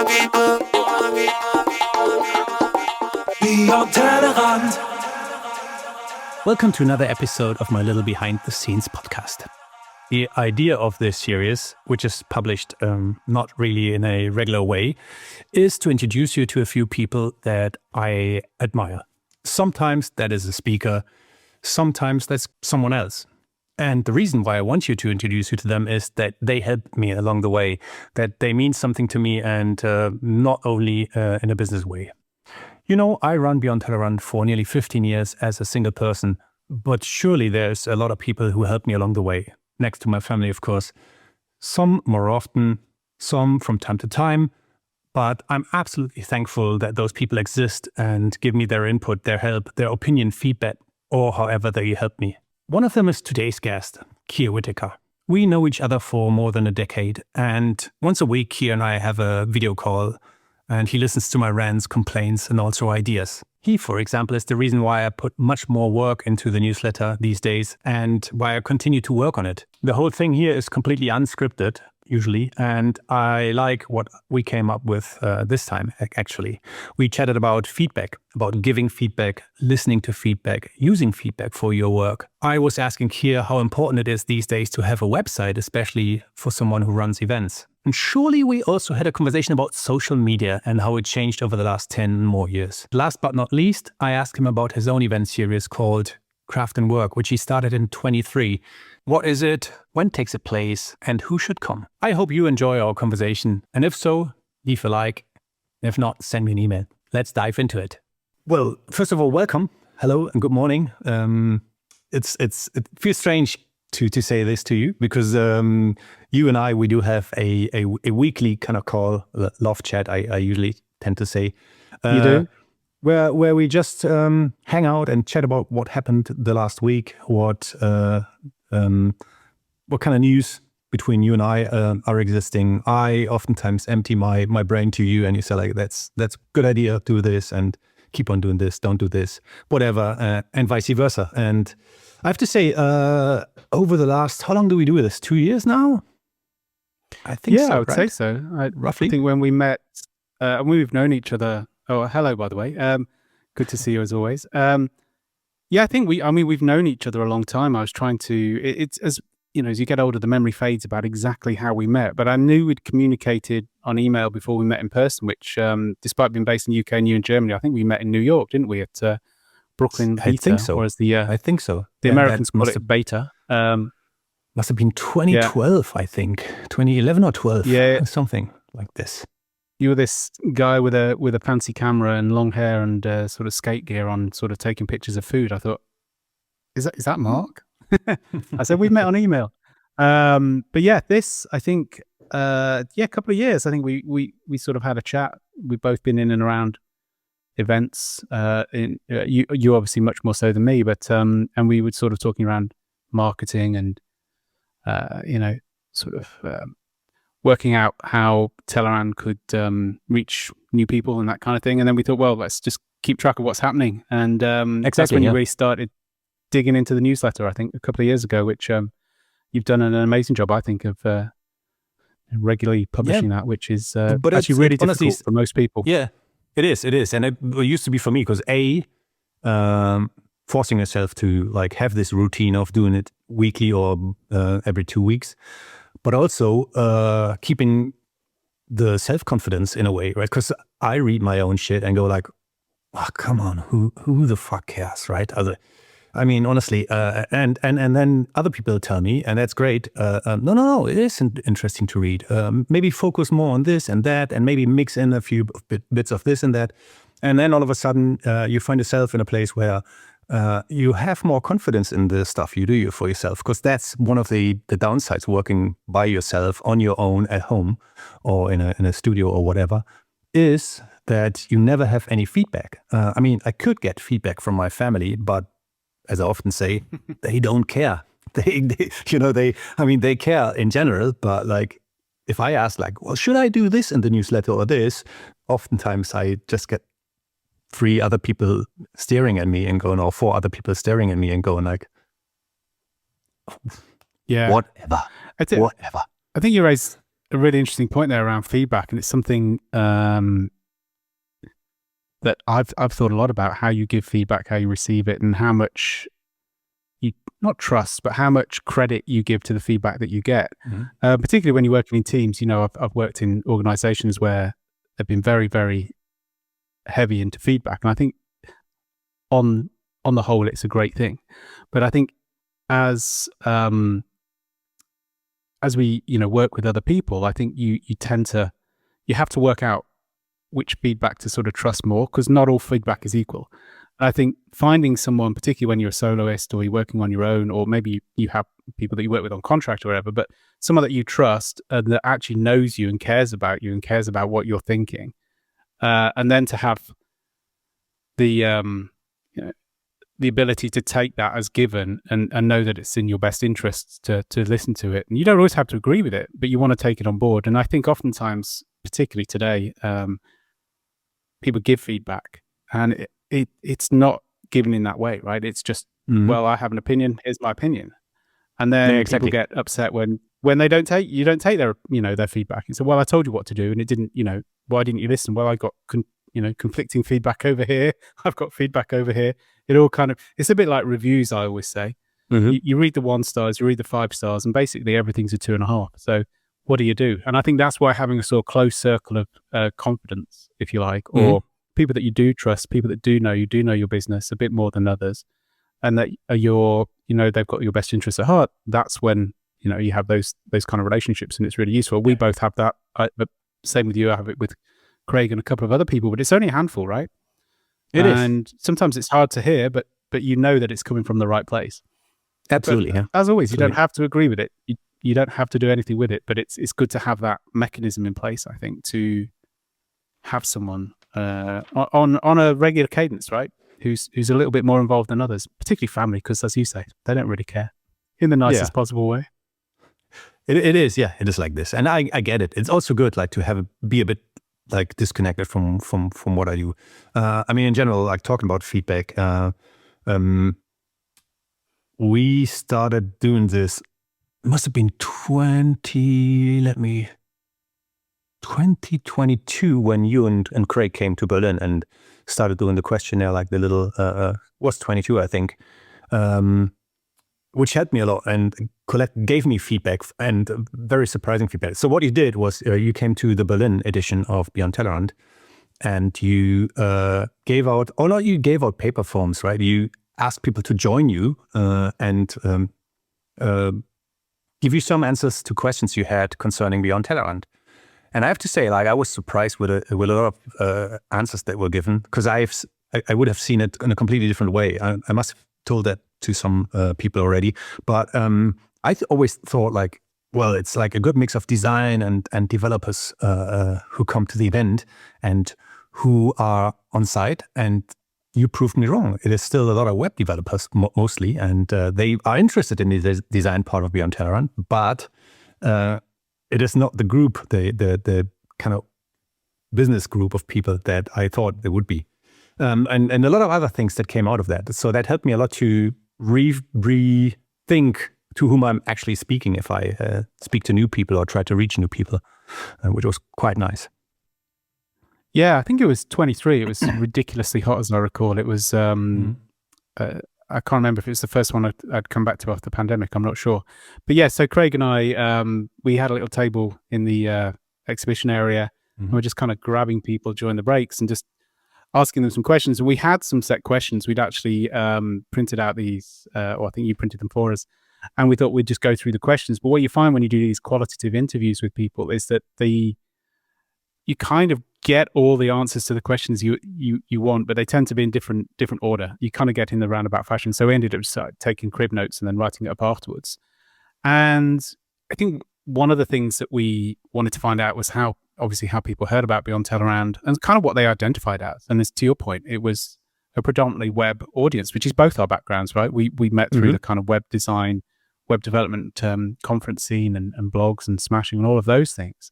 Beyond Tellerrand. Welcome to another episode of my little behind the scenes podcast. The idea of this series, which is published not really in a regular way, is to introduce you to a few people that I admire. Sometimes that is a speaker, sometimes that's someone else. And the reason why I want you to introduce you to them is that they helped me along the way, that they mean something to me, and not only in a business way. You know, I run Beyond Tellerrand for nearly 15 years as a single person, but surely there's a lot of people who helped me along the way, next to my family, of course. Some more often, some from time to time, but I'm absolutely thankful that those people exist and give me their input, their help, their opinion, feedback, or however they help me. One of them is today's guest, Keir Whitaker. We know each other for more than a decade, and once a week, Keir and I have a video call, and he listens to my rants, complaints, and also ideas. He, for example, is the reason why I put much more work into the newsletter these days and why I continue to work on it. The whole thing here is completely unscripted, usually, and I like what we came up with this time, actually. We chatted about feedback, about giving feedback, listening to feedback, using feedback for your work. I was asking Keir how important it is these days to have a website, especially for someone who runs events. And surely we also had a conversation about social media and how it changed over the last 10 more years. Last but not least, I asked him about his own event series called Craft and Work, which he started in 23. What is it? When takes it place? And who should come? I hope you enjoy our conversation. And if so, leave a like. If not, send me an email. Let's dive into it. Well, first of all, welcome. Hello and good morning. It feels strange to say this to you because you and I, we do have a weekly kind of call, love chat, I usually tend to say. You do? Where we just hang out and chat about what happened the last week, what kind of news between you and I are existing. I oftentimes empty my brain to you and you say like, that's a good idea, do this and keep on doing this, don't do this, whatever, and vice versa. And I have to say, over the last, how long do we do this? 2 years now? I think so, I would right? say so. Roughly. I think when we met, and we've known each other. Oh, hello, by the way. Good to see you as always. Yeah, I think we've known each other a long time. I was trying to, it's as, you know, as you get older, the memory fades about exactly how we met, but I knew we'd communicated on email before we met in person, which, despite being based in the UK and you in Germany, I think we met in New York, didn't we? At Brooklyn Beta, I think so. Or as the I think so. The Americans call must it Beta. Have been 2012, I think, 2011 or 12, or something like this. You were this guy with a fancy camera and long hair and sort of skate gear on, sort of taking pictures of food. I thought, is that Mark? I said we met on email. But yeah, this I think a couple of years. I think we sort of had a chat. We've both been in and around events. You obviously much more so than me, but and we were sort of talking around marketing and working out how Tellerrand could reach new people and that kind of thing. And then we thought, well, let's just keep track of what's happening. And that's when you really started digging into the newsletter, I think, a couple of years ago, which you've done an amazing job, I think, of regularly publishing that, which is but actually really difficult honestly, for most people. Yeah, it is. And it used to be for me because forcing yourself to like have this routine of doing it weekly or every 2 weeks, but also keeping the self-confidence in a way, right? Because I read my own shit and go like, oh, come on, who the fuck cares, right? Honestly, and then other people tell me, and that's great, no, it is interesting to read. Maybe focus more on this and that, and maybe mix in a few bits of this and that. And then all of a sudden, you find yourself in a place where you have more confidence in the stuff you do for yourself, because that's one of the downsides working by yourself on your own at home or in a studio or whatever, is that you never have any feedback. I could get feedback from my family, but as I often say, they don't care. They care in general, but like if I ask like, well, should I do this in the newsletter or this? Oftentimes I just get 3 other people staring at me and going, or 4 other people staring at me and going like, yeah, whatever. I think you raise a really interesting point there around feedback, and it's something that I've thought a lot about, how you give feedback, how you receive it, and how much you not trust, but how much credit you give to the feedback that you get. Particularly when you're working in teams. I've worked in organizations where they've been very, very heavy into feedback, and I think on the whole, it's a great thing. But I think as we work with other people, I think you have to work out which feedback to sort of trust more, because not all feedback is equal. I think finding someone, particularly when you're a soloist or you're working on your own, or maybe you have people that you work with on contract or whatever, but someone that you trust and that actually knows you and cares about you and cares about what you're thinking, and then to have the the ability to take that as given and know that it's in your best interests to listen to it. And you don't always have to agree with it, but you want to take it on board. And I think oftentimes, particularly today, people give feedback, and it's not given in that way, right? It's just, well, I have an opinion, here's my opinion. And then people get upset when you don't take their, their feedback. And so, well, I told you what to do and it didn't, why didn't you listen? Well, I got, conflicting feedback over here. I've got feedback over here. It all it's a bit like reviews, I always say. You read the 1 stars, you read the 5 stars, and basically everything's a 2.5. So what do? And I think that's why having a sort of close circle of confidence, if you like, or people that you do trust, people that do know your business a bit more than others, and that they've got your best interests at heart. That's when, you have those kind of relationships, and it's really useful. We both have that. But same with you. I have it with Craig and a couple of other people, but it's only a handful, right? It is. And sometimes it's hard to hear, but you know that it's coming from the right place. Absolutely. But, yeah. as always, Absolutely. You don't have to agree with it. You don't have to do anything with it, but it's good to have that mechanism in place, I think, to have someone on a regular cadence, right? Who's a little bit more involved than others, particularly family, because as you say, they don't really care in the nicest possible way. It is, yeah. It is like this, and I get it. It's also good, like, to be a bit like disconnected from what I do. I mean, in general, like talking about feedback. We started doing this. It must have been 2022 when you and Craig came to Berlin and started doing the questionnaire, like the little was 22, I think. Which helped me a lot, and Colette gave me feedback, and very surprising feedback. So what you did was you came to the Berlin edition of Beyond Tellerrand, and you gave out paper forms, right? You asked people to join you and give you some answers to questions you had concerning Beyond Tellerrand. And I have to say, like, I was surprised with a lot of answers that were given, because I would have seen it in a completely different way. I must have told that to some people already, but I always thought, like, well, it's like a good mix of design and developers who come to the event and who are on site. And you proved me wrong. It is still a lot of web developers mostly, and they are interested in the design part of Beyond Tellerrand, but it is not the group, the kind of business group of people that I thought it would be. And a lot of other things that came out of that. So that helped me a lot to rethink to whom I'm actually speaking if I speak to new people or try to reach new people, which was quite nice. Yeah, I think it was 23. It was ridiculously hot, as I recall. It was, I can't remember if it was the first one I'd come back to after the pandemic. I'm not sure. But yeah, so Craig and I, we had a little table in the exhibition area, and we're just kind of grabbing people during the breaks and just asking them some questions. And we had some set questions. We'd actually printed out these, or I think you printed them for us. And we thought we'd just go through the questions. But what you find when you do these qualitative interviews with people is that you kind of get all the answers to the questions you want, but they tend to be in different order. You kind of get in the roundabout fashion. So we ended up just taking crib notes and then writing it up afterwards. And I think one of the things that we wanted to find out was how people heard about Beyond Tellerrand and kind of what they identified as. And as to your point, it was a predominantly web audience, which is both our backgrounds, right? We met through the kind of web design, web development conference scene and blogs and smashing and all of those things.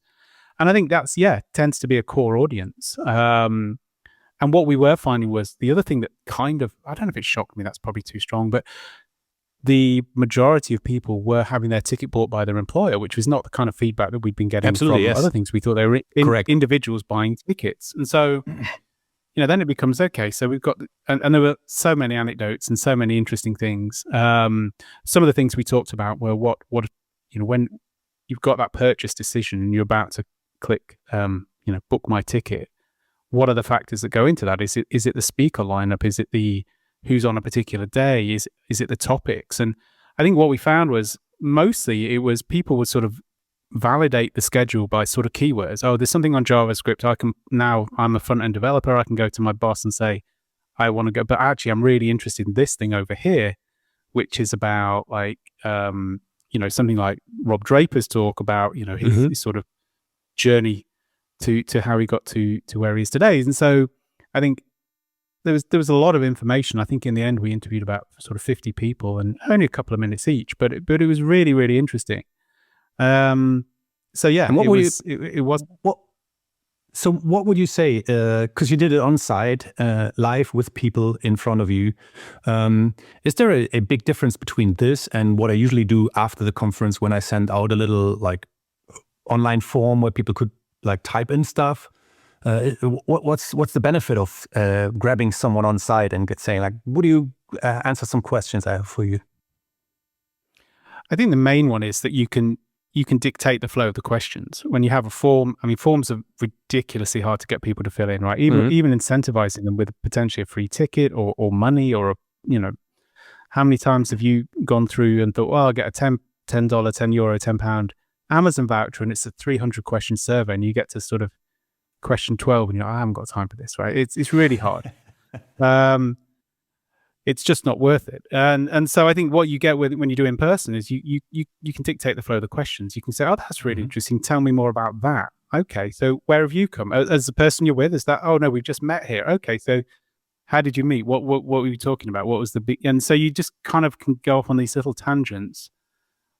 And I think that's, tends to be a core audience. And what we were finding was the other thing that kind of, I don't know if it shocked me, that's probably too strong, but the majority of people were having their ticket bought by their employer, which was not the kind of feedback that we'd been getting from other things. We thought they were individuals buying tickets. And so, then it becomes, okay, so we've got, and there were so many anecdotes and so many interesting things. Some of the things we talked about were what when you've got that purchase decision and you're about to click, book my ticket, what are the factors that go into that? Is it the speaker lineup? Is it the who's on a particular day? Is it the topics? And I think what we found was mostly it was people would sort of validate the schedule by sort of keywords. Oh, there's something on JavaScript. I'm a front-end developer. I can go to my boss and say, I want to go, but actually I'm really interested in this thing over here, which is about like, something like Rob Draper's talk about, his sort of journey to how he got to where he is today. And so I think there was a lot of information. I think in the end we interviewed about sort of 50 people and only a couple of minutes each, but it was really, really interesting. So yeah, and what would you say? Because you did it on site, live with people in front of you. Is there a big difference between this and what I usually do after the conference when I send out a little like online form where people could like type in stuff? What's the benefit of grabbing someone on site and saying like, would you answer some questions I have for you? I think the main one is that you can dictate the flow of the questions. When you have a form, forms are ridiculously hard to get people to fill in, right? Even incentivizing them with potentially a free ticket or money or how many times have you gone through and thought, well, I'll get a $10, €10, £10 Amazon voucher and it's a 300 question survey and you get to sort of question 12 and I haven't got time for this, right? It's really hard. It's just not worth it. And so I think what you get when you do in person is you can dictate the flow of the questions. You can say, oh, that's really interesting. Tell me more about that. Okay, so where have you come? As the person you're with, is that, oh no, we've just met here. Okay, so how did you meet? What were you talking about? What was the big, and so you just kind of can go off on these little tangents,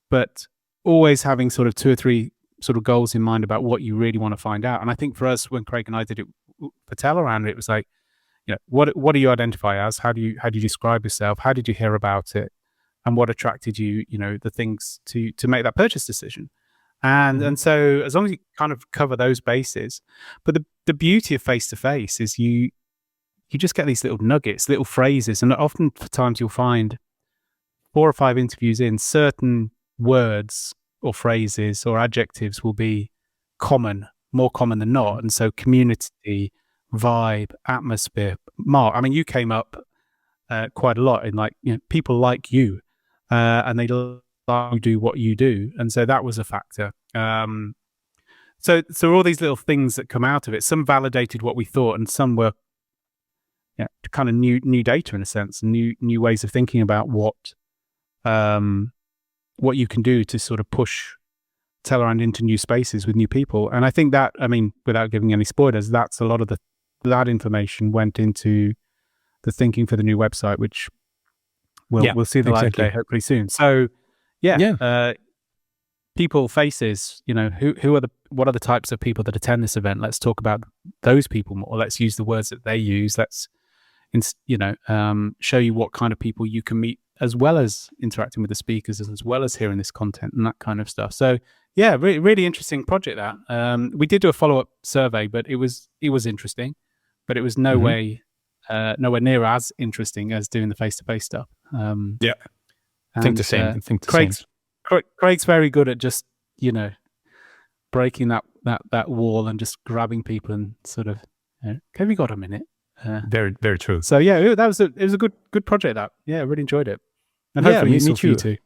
but always having sort of 2 or 3 sort of goals in mind about what you really want to find out. And I think for us, when Craig and I did it for Tellerrand, it was like, what do you identify as? How do you describe yourself? How did you hear about it? And what attracted you, the things to make that purchase decision? And so as long as you kind of cover those bases, but the beauty of face-to-face is you just get these little nuggets, little phrases, and oftentimes you'll find 4 or 5 interviews in, certain words or phrases or adjectives will be more common than not. And so community, vibe, atmosphere. Mark, you came up quite a lot in like, people like you and they like you do what you do. And so that was a factor. So all these little things that come out of it, some validated what we thought and some were kind of new data in a sense, new ways of thinking about what you can do to sort of push Tellerrand into new spaces with new people. And I think that, without giving any spoilers, that's a lot of that information went into the thinking for the new website, which we'll see the light of day hopefully soon. So people, faces, what are the types of people that attend this event? Let's talk about those people more. Let's use the words that they use. Let's show you what kind of people you can meet, as well as interacting with the speakers, as well as hearing this content and that kind of stuff. So yeah, really interesting project that. We did do a follow-up survey, but it was interesting, but it was nowhere near as interesting as doing the face-to-face stuff. I think the same. Craig's very good at just, breaking that wall and just grabbing people and sort of, have you got a minute? Very, very true. So yeah, it was a good project. That I really enjoyed it, and hopefully me too.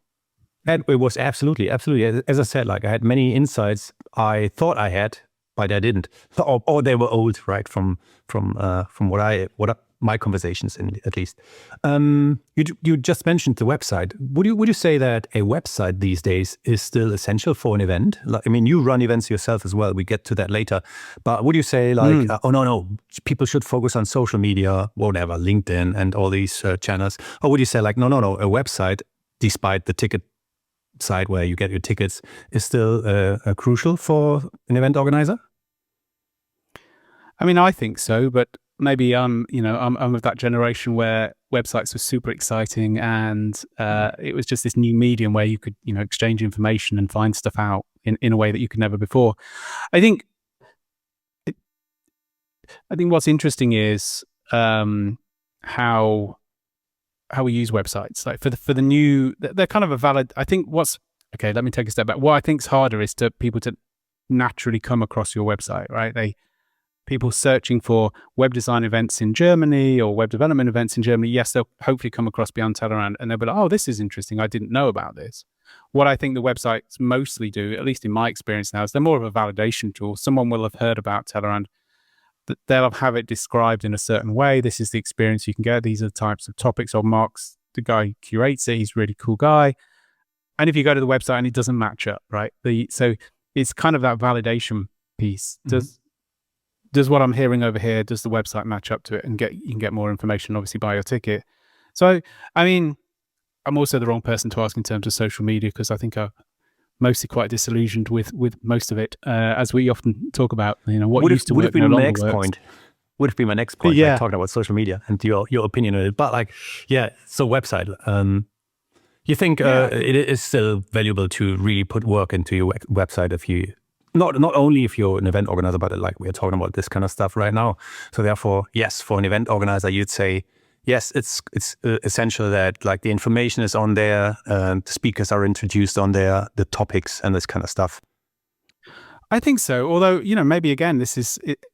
And it was absolutely. As I said, like I had many insights I thought I had, but I didn't, or they were old, right? From what my conversations, at least. You just mentioned the website. Would you say that a website these days is still essential for an event? You run events yourself as well. We get to that later. But would you say no, people should focus on social media, whatever, LinkedIn and all these channels? Or would you say like, no, a website, despite the ticket side where you get your tickets, is still crucial for an event organizer? I think so, but maybe I'm of that generation where websites were super exciting, and it was just this new medium where you could exchange information and find stuff out in a way that you could never before. I think what's interesting is how we use websites. Like for the new, they're kind of a valid. I think okay. Let me take a step back. What I think's harder is to people to naturally come across your website, right? People searching for web design events in Germany or web development events in Germany, yes, they'll hopefully come across Beyond Tellerrand and they'll be like, oh, this is interesting. I didn't know about this. What I think the websites mostly do, at least in my experience now, is they're more of a validation tool. Someone will have heard about Tellerrand. They'll have it described in a certain way. This is the experience you can get. These are the types of topics. Or Mark's the guy who curates it. He's a really cool guy. And if you go to the website and it doesn't match up, right? So it's kind of that validation piece. Does what I'm hearing over here, does the website match up to it? And you can get more information, obviously, buy your ticket. So, I mean, I'm also the wrong person to ask in terms of social media, because I think I'm mostly quite disillusioned with most of it, as we often talk about, what used to work no longer works. Would be my next point, like talking about social media and your opinion on it. But so website, you think it is still valuable to really put work into your website if you... Not only if you're an event organizer, but like we're talking about this kind of stuff right now. So therefore, yes, for an event organizer, you'd say, yes, it's essential that like the information is on there, the speakers are introduced on there, the topics and this kind of stuff. I think so. Although, maybe again,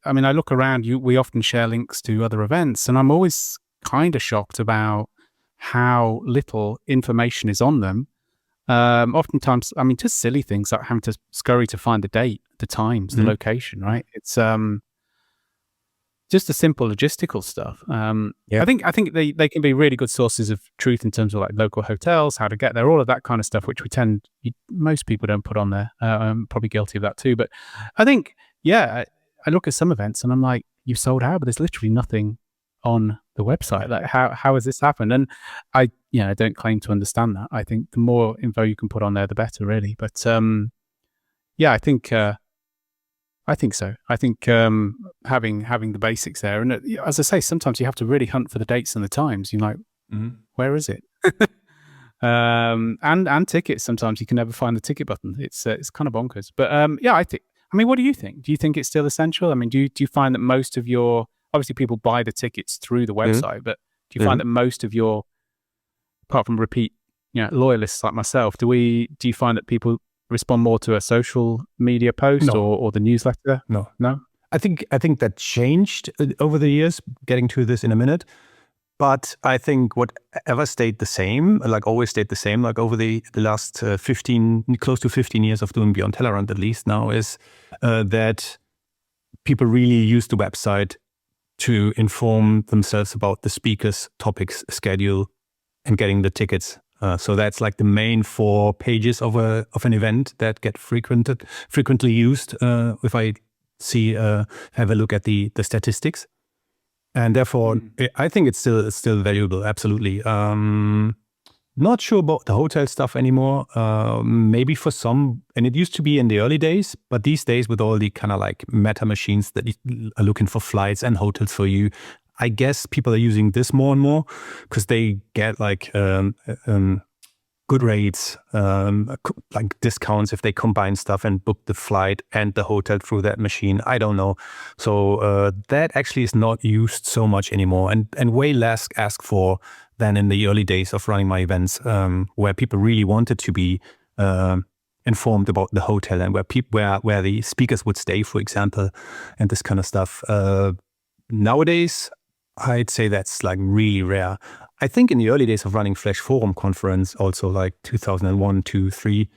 I look around, we often share links to other events, and I'm always kind of shocked about how little information is on them. Oftentimes, just silly things like having to scurry to find the date, the times, the location, right? It's just the simple logistical stuff. I think they can be really good sources of truth in terms of like local hotels, how to get there, all of that kind of stuff, which most people don't put on there. I'm probably guilty of that too. But I think, I look at some events and I'm like, you've sold out, but there's literally nothing on the website. Like how has this happened? And I don't claim to understand that. I think the more info you can put on there, the better, really. But I think so. I think having the basics there, and as I say, sometimes you have to really hunt for the dates and the times. You're like, where is it? And tickets. Sometimes you can never find the ticket button. It's kind of bonkers. But I think. What do you think? Do you think it's still essential? Do you find that most of your... Obviously, people buy the tickets through the website, but do you find that most of your, apart from repeat, loyalists like myself, do you find that people respond more to a social media post or the newsletter? No. I think that changed over the years. Getting to this in a minute, but I think whatever stayed the same, like always stayed the same, like over the last close to 15 years of doing Beyond Tellerrand, at least now, is that people really use the website to inform themselves about the speakers, topics, schedule, and getting the tickets. So that's like the main 4 pages of an event that get frequently used. If I have a look at the statistics, and therefore I think it's still valuable. Absolutely. Not sure about the hotel stuff anymore. Maybe for some, and it used to be in the early days, but these days with all the kind of like meta machines that are looking for flights and hotels for you, I guess people are using this more and more because they get like good rates, like discounts if they combine stuff and book the flight and the hotel through that machine. I don't know. So that actually is not used so much anymore, and way less asked for than in the early days of running my events, where people really wanted to be informed about the hotel and where the speakers would stay, for example, and this kind of stuff. Nowadays, I'd say that's like really rare. I think in the early days of running Flash Forum conference, also like 2001, 2, 3,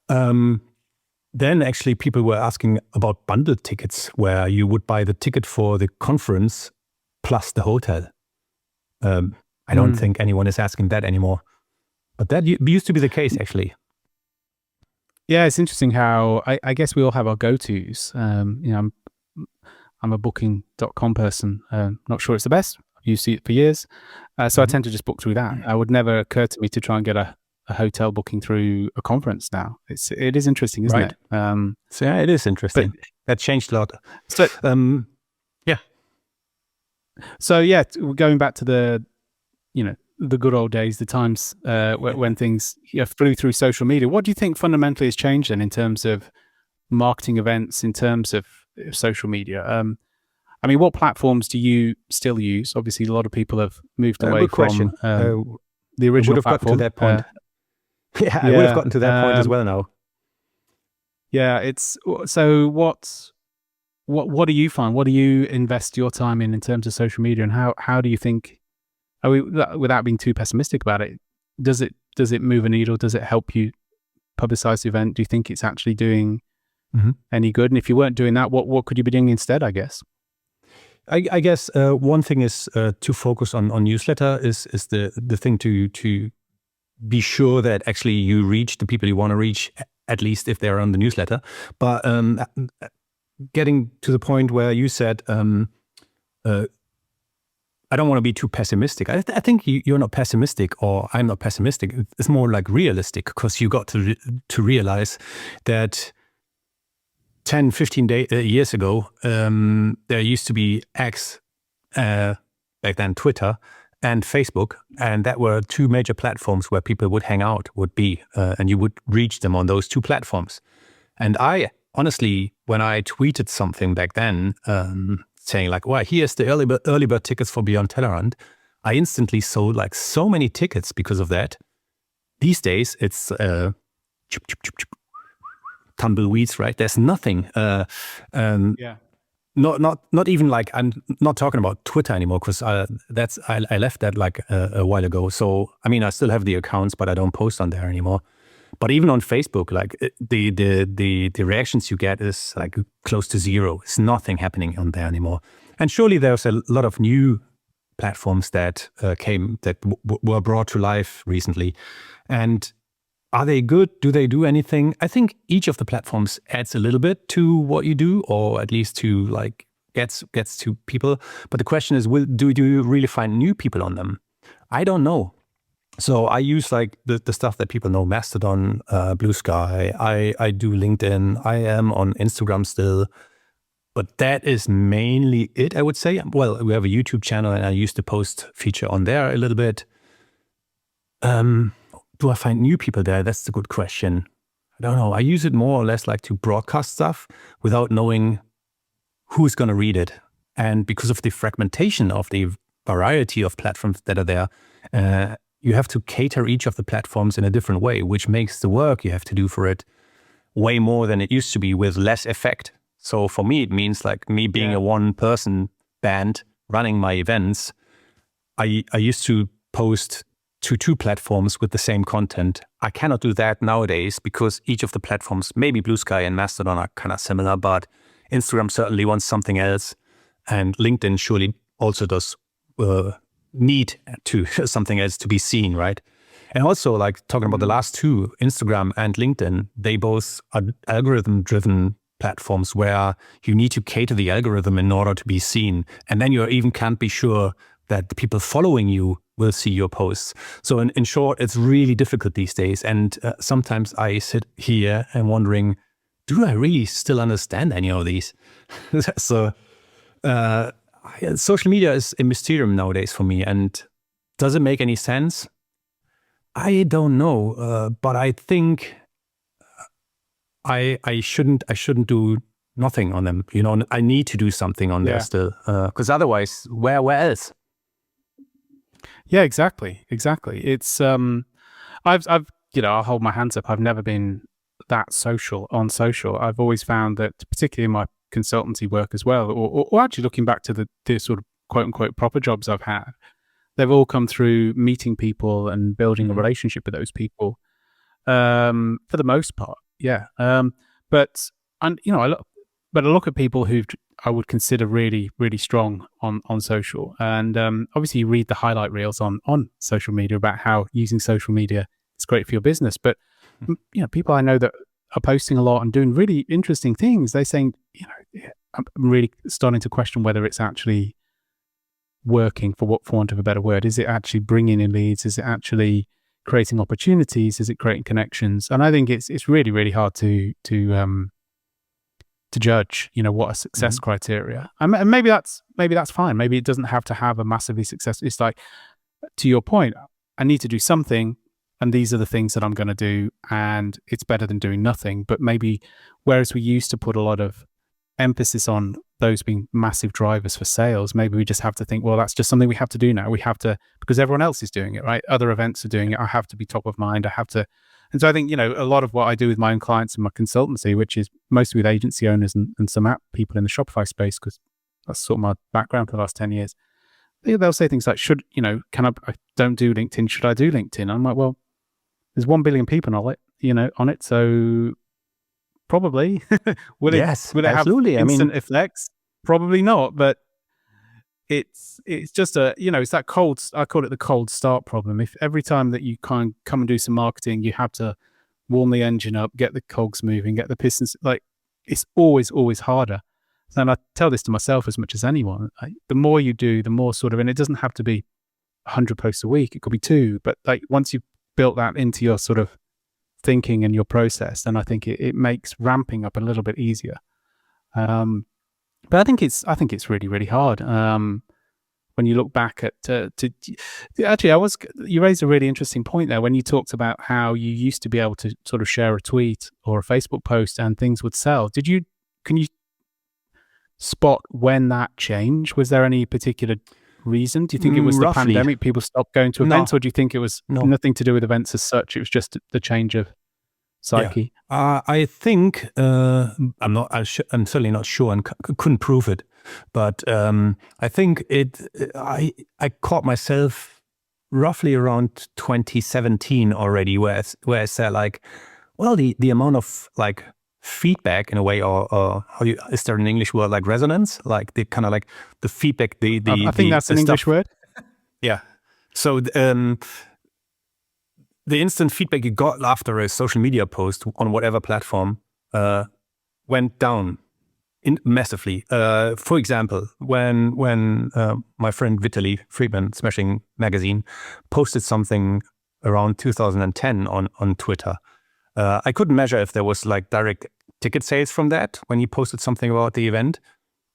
then actually people were asking about bundled tickets, where you would buy the ticket for the conference plus the hotel. I don't think anyone is asking that anymore, but that used to be the case, actually. Yeah, it's interesting how I guess we all have our go-tos. I'm a booking.com person. Not sure it's the best. I've used it for years. So I tend to just book through that. It would never occur to me to try and get a hotel booking through a conference now. It is interesting, isn't it? So yeah, it is interesting. That changed a lot. So, yeah. So yeah, going back to the good old days, the times when things flew through social media. What do you think fundamentally has changed then in terms of marketing events, in terms of social media? I mean, what platforms do you still use? Obviously, a lot of people have moved away Good from question. the I would original have gotten to platform. that point. Yeah, I would have Yeah, gotten to that point as well now. yeah. It's so. What do you find? What do you invest your time in terms of social media, and how do you think? Without being too pessimistic about it, does it move a needle? Does it help you publicize the event? Do you think it's actually doing any good? And if you weren't doing that, what could you be doing instead? I guess. I guess one thing is to focus on newsletter is the thing to be sure that actually you reach the people you want to reach, at least if they're on the newsletter. But getting to the point where you said, I don't want to be too pessimistic. I think you're not pessimistic, or I'm not pessimistic. It's more like realistic, because you got to realize that 10, 15 years ago, there used to be X, back then Twitter, and Facebook, and that were two major platforms where people would hang out, and you would reach them on those two platforms. And I honestly, when I tweeted something back then, saying like, well, here's the early bird tickets for Beyond Tellerrand, I instantly sold like so many tickets because of that. These days, it's tumbleweeds, right? There's nothing. Yeah. Not even like, I'm not talking about Twitter anymore, because I left that like a while ago. So I mean, I still have the accounts, but I don't post on there anymore. But even on Facebook, like the reactions you get is like close to zero. It's nothing happening on there anymore. And surely there's a lot of new platforms that were brought to life recently. And are they good? Do they do anything? I think each of the platforms adds a little bit to what you do, or at least to like gets to people. But the question is, do you really find new people on them? I don't know. So I use like the stuff that people know, Mastodon, Blue Sky. I do LinkedIn. I am on Instagram still. But that is mainly it, I would say. Well, we have a YouTube channel, and I use the post feature on there a little bit. Do I find new people there? That's the good question. I don't know. I use it more or less like to broadcast stuff without knowing who's going to read it. And because of the fragmentation of the variety of platforms that are there, you have to cater each of the platforms in a different way, which makes the work you have to do for it way more than it used to be, with less effect. So for me, it means like me being a one-person band running my events. I used to post to two platforms with the same content. I cannot do that nowadays, because each of the platforms, maybe Blue Sky and Mastodon, are kind of similar, but Instagram certainly wants something else. And LinkedIn surely also does need to something else to be seen, right? And also, like talking about the last two, Instagram and LinkedIn, they both are algorithm-driven platforms where you need to cater the algorithm in order to be seen. And then you even can't be sure that the people following you will see your posts. So in short, it's really difficult these days. And sometimes I sit here and wondering, do I really still understand any of these? So social media is a mysterium nowadays for me. And does it make any sense? I don't know. But I think I shouldn't do nothing on them. You know, I need to do something on there still. Because otherwise, where else? Yeah, exactly. It's I've I'll hold my hands up. I've never been that social on social. I've always found that, particularly in my consultancy work as well, or actually looking back to the sort of quote unquote proper jobs I've had, they've all come through meeting people and building a relationship with those people. For the most part, yeah. But I look at people who I would consider really, really strong on social. And obviously you read the highlight reels on social media about how using social media is great for your business. But people I know that are posting a lot and doing really interesting things, they're saying, I'm really starting to question whether it's actually working, for want of a better word. Is it actually bringing in leads? Is it actually creating opportunities? Is it creating connections? And I think it's really, really hard to to judge, what a success criteria. And maybe that's fine. Maybe it doesn't have to have a massively successful. It's like, to your point, I need to do something, and these are the things that I'm going to do, and it's better than doing nothing. But maybe, whereas we used to put a lot of emphasis on those being massive drivers for sales, maybe we just have to think, well, that's just something we have to do now. We have to, because everyone else is doing it, right? Other events are doing it. I have to be top of mind. I have to. And so I think, a lot of what I do with my own clients and my consultancy, which is mostly with agency owners and some app people in the Shopify space, because that's sort of my background for the last 10 years. They'll say things like, I don't do LinkedIn. Should I do LinkedIn? I'm like, well, there's 1 billion people on it. So probably. Will it have instant effects? Probably not. But it's just it's that I call it the cold start problem. If every time that you come and do some marketing, you have to warm the engine up, get the cogs moving, get the pistons, it's always harder. And I tell this to myself as much as anyone. The more you do, the more and it doesn't have to be 100 posts a week. It could be 2. But once you've built that into your sort of thinking and your process, then I think it makes ramping up a little bit easier. But I think it's really, really hard. When you look back at you raised a really interesting point there when you talked about how you used to be able to sort of share a tweet or a Facebook post and things would sell. Can you spot when that changed? Was there any particular reason? Do you think it was the pandemic, people stopped going to events, or do you think it was nothing to do with events as such? It was just the change of psyche. Yeah. I think I'm certainly not sure and couldn't prove it, but I think I caught myself roughly around 2017 already, where I said the amount of feedback in a way, or is there an English word like resonance, the kind of the feedback, I think that's an English word. Yeah. So the instant feedback you got after a social media post on whatever platform went down massively. For example, when my friend Vitaly Friedman, Smashing Magazine, posted something around 2010 on Twitter, I couldn't measure if there was direct ticket sales from that when he posted something about the event.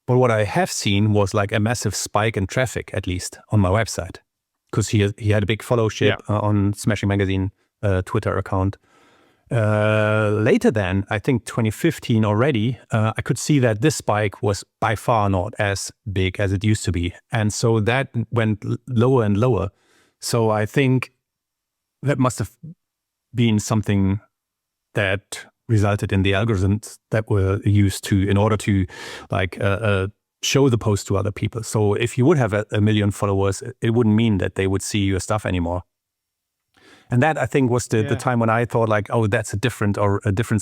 But what I have seen was a massive spike in traffic, at least on my website, because he had a big followership on Smashing Magazine Twitter account. Later then, I think 2015 already, I could see that this spike was by far not as big as it used to be. And so that went lower and lower. So I think that must have been something that resulted in the algorithms that were used in order to show the post to other people. So if you would have a million followers, it wouldn't mean that they would see your stuff anymore. And that, I think, was the time when I thought that's a difference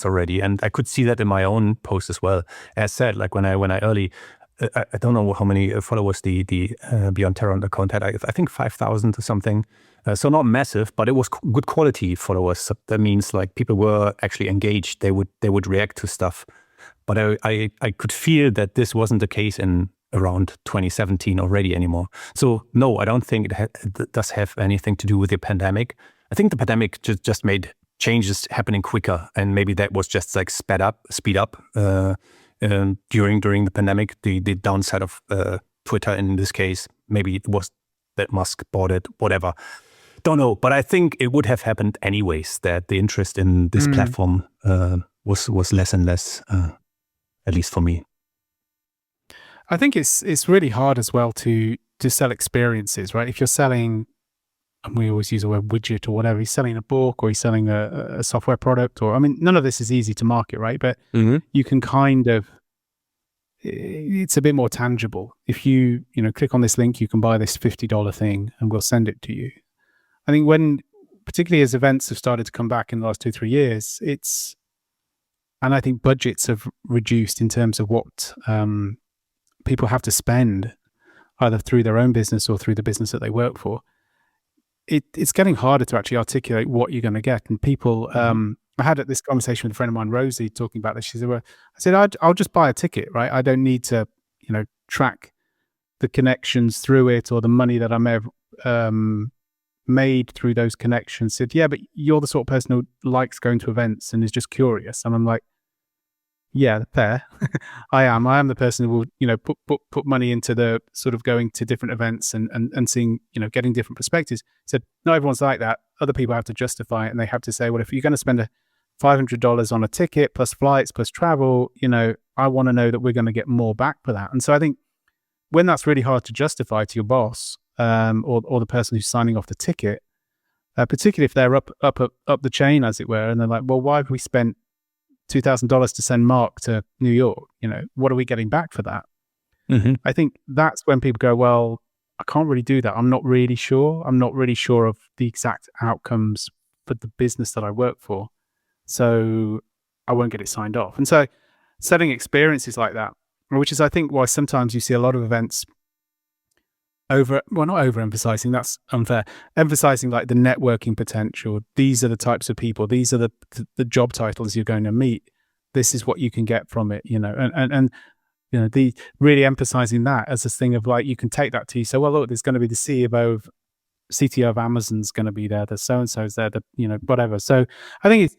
already. And I could see that in my own post as well. As said, when I early, I don't know how many followers the Beyond Tellerrand account had. I think 5,000 or something. So not massive, but it was good quality followers. So that means people were actually engaged. They would react to stuff. But I could feel that this wasn't the case in around 2017 already anymore. So no, I don't think it does have anything to do with the pandemic. I think the pandemic just made changes happening quicker, and maybe that was just speed up during the pandemic. The downside of Twitter in this case, maybe it was that Musk bought it, whatever. Don't know, but I think it would have happened anyways, that the interest in this platform was less and less, at least for me. I think it's really hard as well to sell experiences, right? If you're selling, and we always use the word widget or whatever, he's selling a book or he's selling a software product, or none of this is easy to market, right? But you can it's a bit more tangible. If you click on this link, you can buy this $50 thing and we'll send it to you. I think particularly as events have started to come back in the last 2-3 years, and I think budgets have reduced in terms of what people have to spend, either through their own business or through the business that they work for. It's getting harder to actually articulate what you're going to get. And people, I had this conversation with a friend of mine, Rosie, talking about this. She said, "Well," I said, "I'll just buy a ticket, right? I don't need to, track the connections through it or the money that I may have made through those connections." Said, "Yeah, but you're the sort of person who likes going to events and is just curious." And I'm like, Yeah, fair. I am the person who will, put money into the sort of going to different events and seeing, getting different perspectives. So not everyone's like that. Other people have to justify it, and they have to say, well, if you're going to spend $500 on a ticket plus flights plus travel, I want to know that we're going to get more back for that. And so I think when that's really hard to justify to your boss, or the person who's signing off the ticket, particularly if they're up the chain, as it were, and they're like, well, why have we spent $2,000 to send Mark to New York? What are we getting back for that? Mm-hmm. I think that's when people go, well, I can't really do that. I'm not really sure. I'm not really sure of the exact outcomes for the business that I work for. So I won't get it signed off. And so setting experiences like that, which is, I think, why sometimes you see a lot of events not overemphasizing, that's unfair, emphasizing like the networking potential. These are the types of people, these are the job titles you're going to meet, this is what you can get from it, and the really emphasizing that as this thing of like, you can take that to you. So, well, look, there's going to be the CTO of Amazon's going to be there, the so-and-so's there, whatever. So I think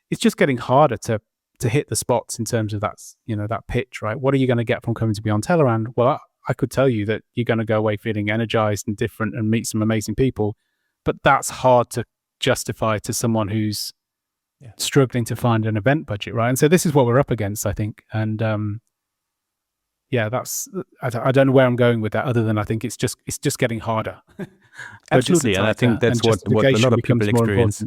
it's just getting harder to hit the spots in terms of that, that pitch, right? What are you going to get from coming to be on Tellerrand? Well, I could tell you that you're going to go away feeling energized and different and meet some amazing people, but that's hard to justify to someone who's struggling to find an event budget, right? And so this is what we're up against, I think. And that's, I don't know where I'm going with that, other than I think it's just getting harder. Absolutely, and I think that's what a lot of people experience.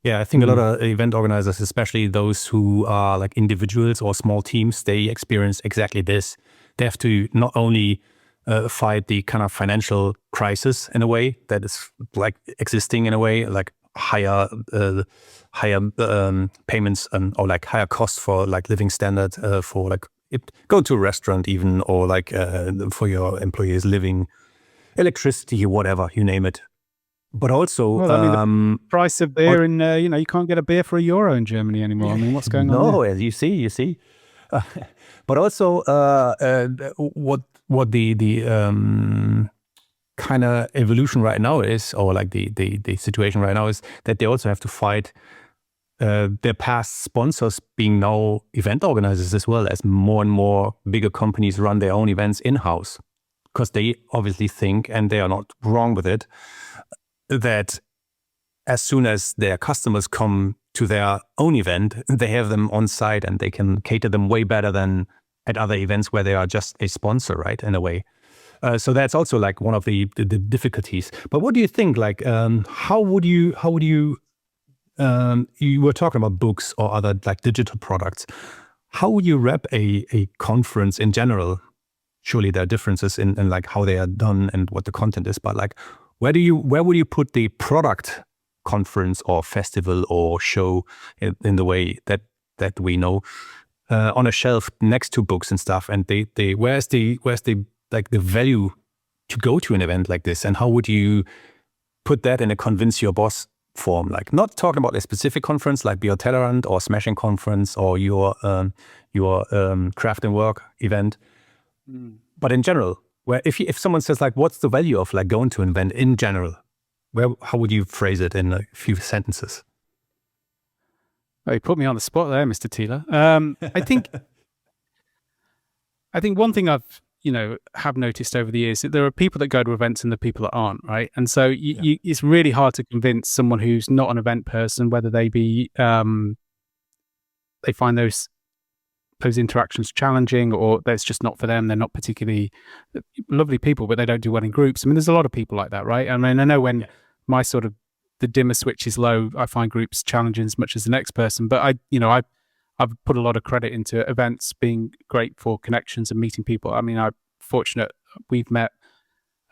Yeah, I think a lot of event organizers, especially those who are like individuals or small teams, they experience exactly this. They have to not only fight the kind of financial crisis in a way that is like existing in a way, like higher payments or like higher costs for like living standard for like go to a restaurant even, or like for your employees living, electricity, whatever, you name it. But also, the price of beer you can't get a beer for €1 in Germany anymore. I mean, what's going on there? No, you see. But also, what the kind of evolution right now is, or like the situation right now is that they also have to fight their past sponsors being now event organizers as well, as more and more bigger companies run their own events in-house, because they obviously think, and they are not wrong with it, that as soon as their customers come to their own event, they have them on site and they can cater them way better than at other events where they are just a sponsor, right, in a way. So that's also like one of the difficulties. But what do you think? Like, how would you you were talking about books or other like digital products. How would you wrap a conference in general? Surely there are differences in like how they are done and what the content is, but like, where would you put the product conference or festival or show in the way that we know, on a shelf next to books and stuff? And where's the like the value to go to an event like this? And how would you put that in a convince your boss form? Like, not talking about a specific conference like your Tellerrand or Smashing conference or your craft and work event, but in general. Where if someone says like, what's the value of like going to an event in general? How would you phrase it in a few sentences? Oh, you put me on the spot there, Mr. Thiele. I think one thing I've have noticed over the years that there are people that go to events and the people that aren't, right? And so it's really hard to convince someone who's not an event person, whether they be they find those interactions challenging, or that's just not for them. They're not particularly lovely people, but they don't do well in groups. I mean, there's a lot of people like that, right? I mean, I know when my sort of the dimmer switch is low, I find groups challenging as much as the next person. But I've put a lot of credit into events being great for connections and meeting people. I mean, I'm fortunate we've met.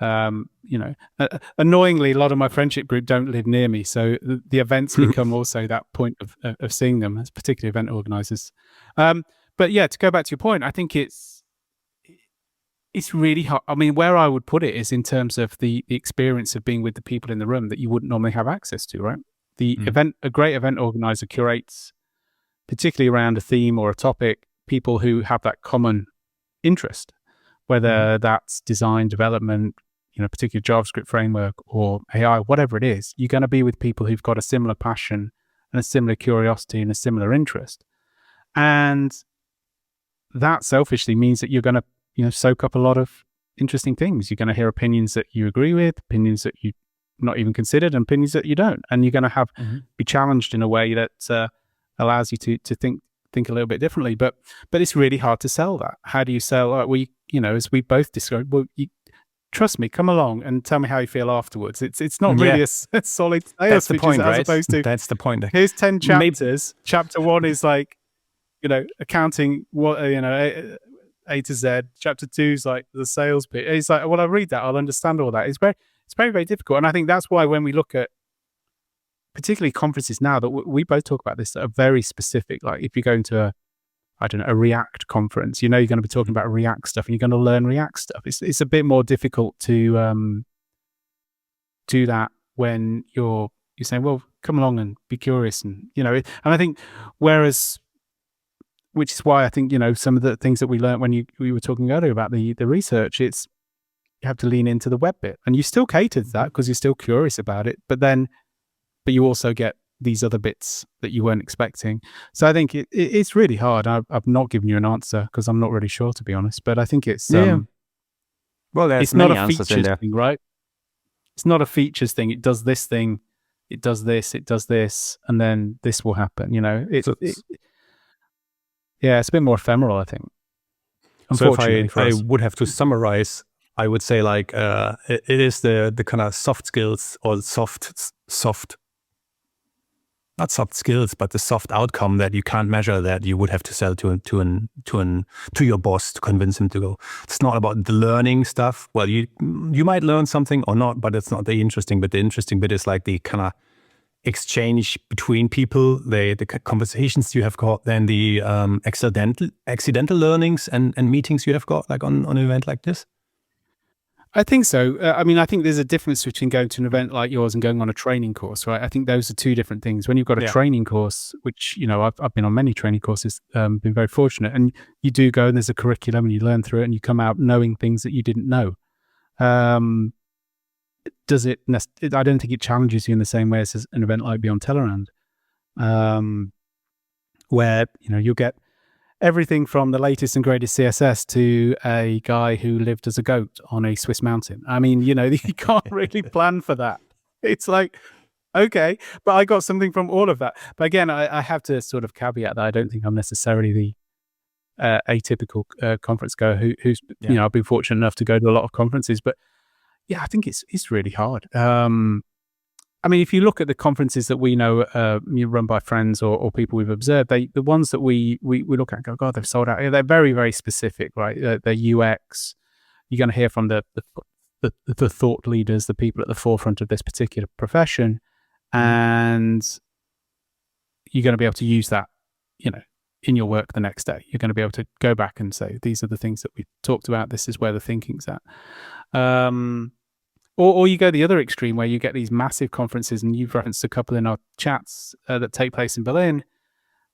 Annoyingly, a lot of my friendship group don't live near me, so the events become also that point of seeing them, as particularly event organizers. But yeah, to go back to your point, I think it's really hard. I mean, where I would put it is in terms of the experience of being with the people in the room that you wouldn't normally have access to, right? A great event organizer curates, particularly around a theme or a topic, people who have that common interest, whether that's design, development, particular JavaScript framework or AI, whatever it is. You're going to be with people who've got a similar passion and a similar curiosity and a similar interest. And that selfishly means that you're going to, soak up a lot of interesting things. You're going to hear opinions that you agree with, opinions that you not even considered, and opinions that you don't. And you're going to be challenged in a way that allows you to think a little bit differently. But it's really hard to sell that. How do you sell? As we both described, trust me, come along and tell me how you feel afterwards. It's not really a solid sales. That's the point, right? As opposed to, that's the point. Here's 10 chapters. Chapter 1 is like, accounting, A to Z. Chapter 2 is like the sales bit. It's like, well, I read that, I'll understand all that. It's very, very difficult. And I think that's why when we look at particularly conferences now, that we both talk about this, that are very specific. Like if you go into a React conference, you're going to be talking about React stuff and you're going to learn React stuff. It's a bit more difficult to do that when you're saying, well, come along and be curious. And, and I think which is why I think, some of the things that we learned when we were talking earlier about the research, you have to lean into the web bit, and you still cater to that because you're still curious about it. But you also get these other bits that you weren't expecting. So I think it's really hard. I've not given you an answer because I'm not really sure, to be honest. But I think it's well, there's it's not many a answers features in there. thing, right? It's not a features thing. It does this thing, it does this, it does this, and then this will happen. It's a bit more ephemeral, I think. So if I would have to summarize, I would say like it is the kind of soft skills or not soft skills, but the soft outcome that you can't measure, that you would have to sell to your boss to convince him to go. It's not about the learning stuff. Well, you might learn something or not, but it's not the interesting bit. The interesting bit is like the kind of exchange between people, the conversations you have got, then the accidental learnings and meetings you have got, like on an event like this. I think so. I think there's a difference between going to an event like yours and going on a training course, right? I think those are two different things. When you've got a training course, which, I've been on many training courses, been very fortunate, and you do go and there's a curriculum and you learn through it and you come out knowing things that you didn't know. I don't think it challenges you in the same way as an event like Beyond Tellerrand, where, you'll get everything from the latest and greatest CSS to a guy who lived as a goat on a Swiss mountain. You can't really plan for that. It's like, okay, but I got something from all of that. But again, I have to sort of caveat that I don't think I'm necessarily the atypical conference goer who's, I've been fortunate enough to go to a lot of conferences. But yeah, I think it's really hard. If you look at the conferences that we know run by friends or people we've observed, the ones that we look at and go, God, they've sold out. They're very, very specific, right? Their UX. You're going to hear from the thought leaders, the people at the forefront of this particular profession, and you're going to be able to use that, in your work the next day. You're going to be able to go back and say, these are the things that we talked about. This is where the thinking's at. Or you go the other extreme where you get these massive conferences, and you've referenced a couple in our chats that take place in Berlin,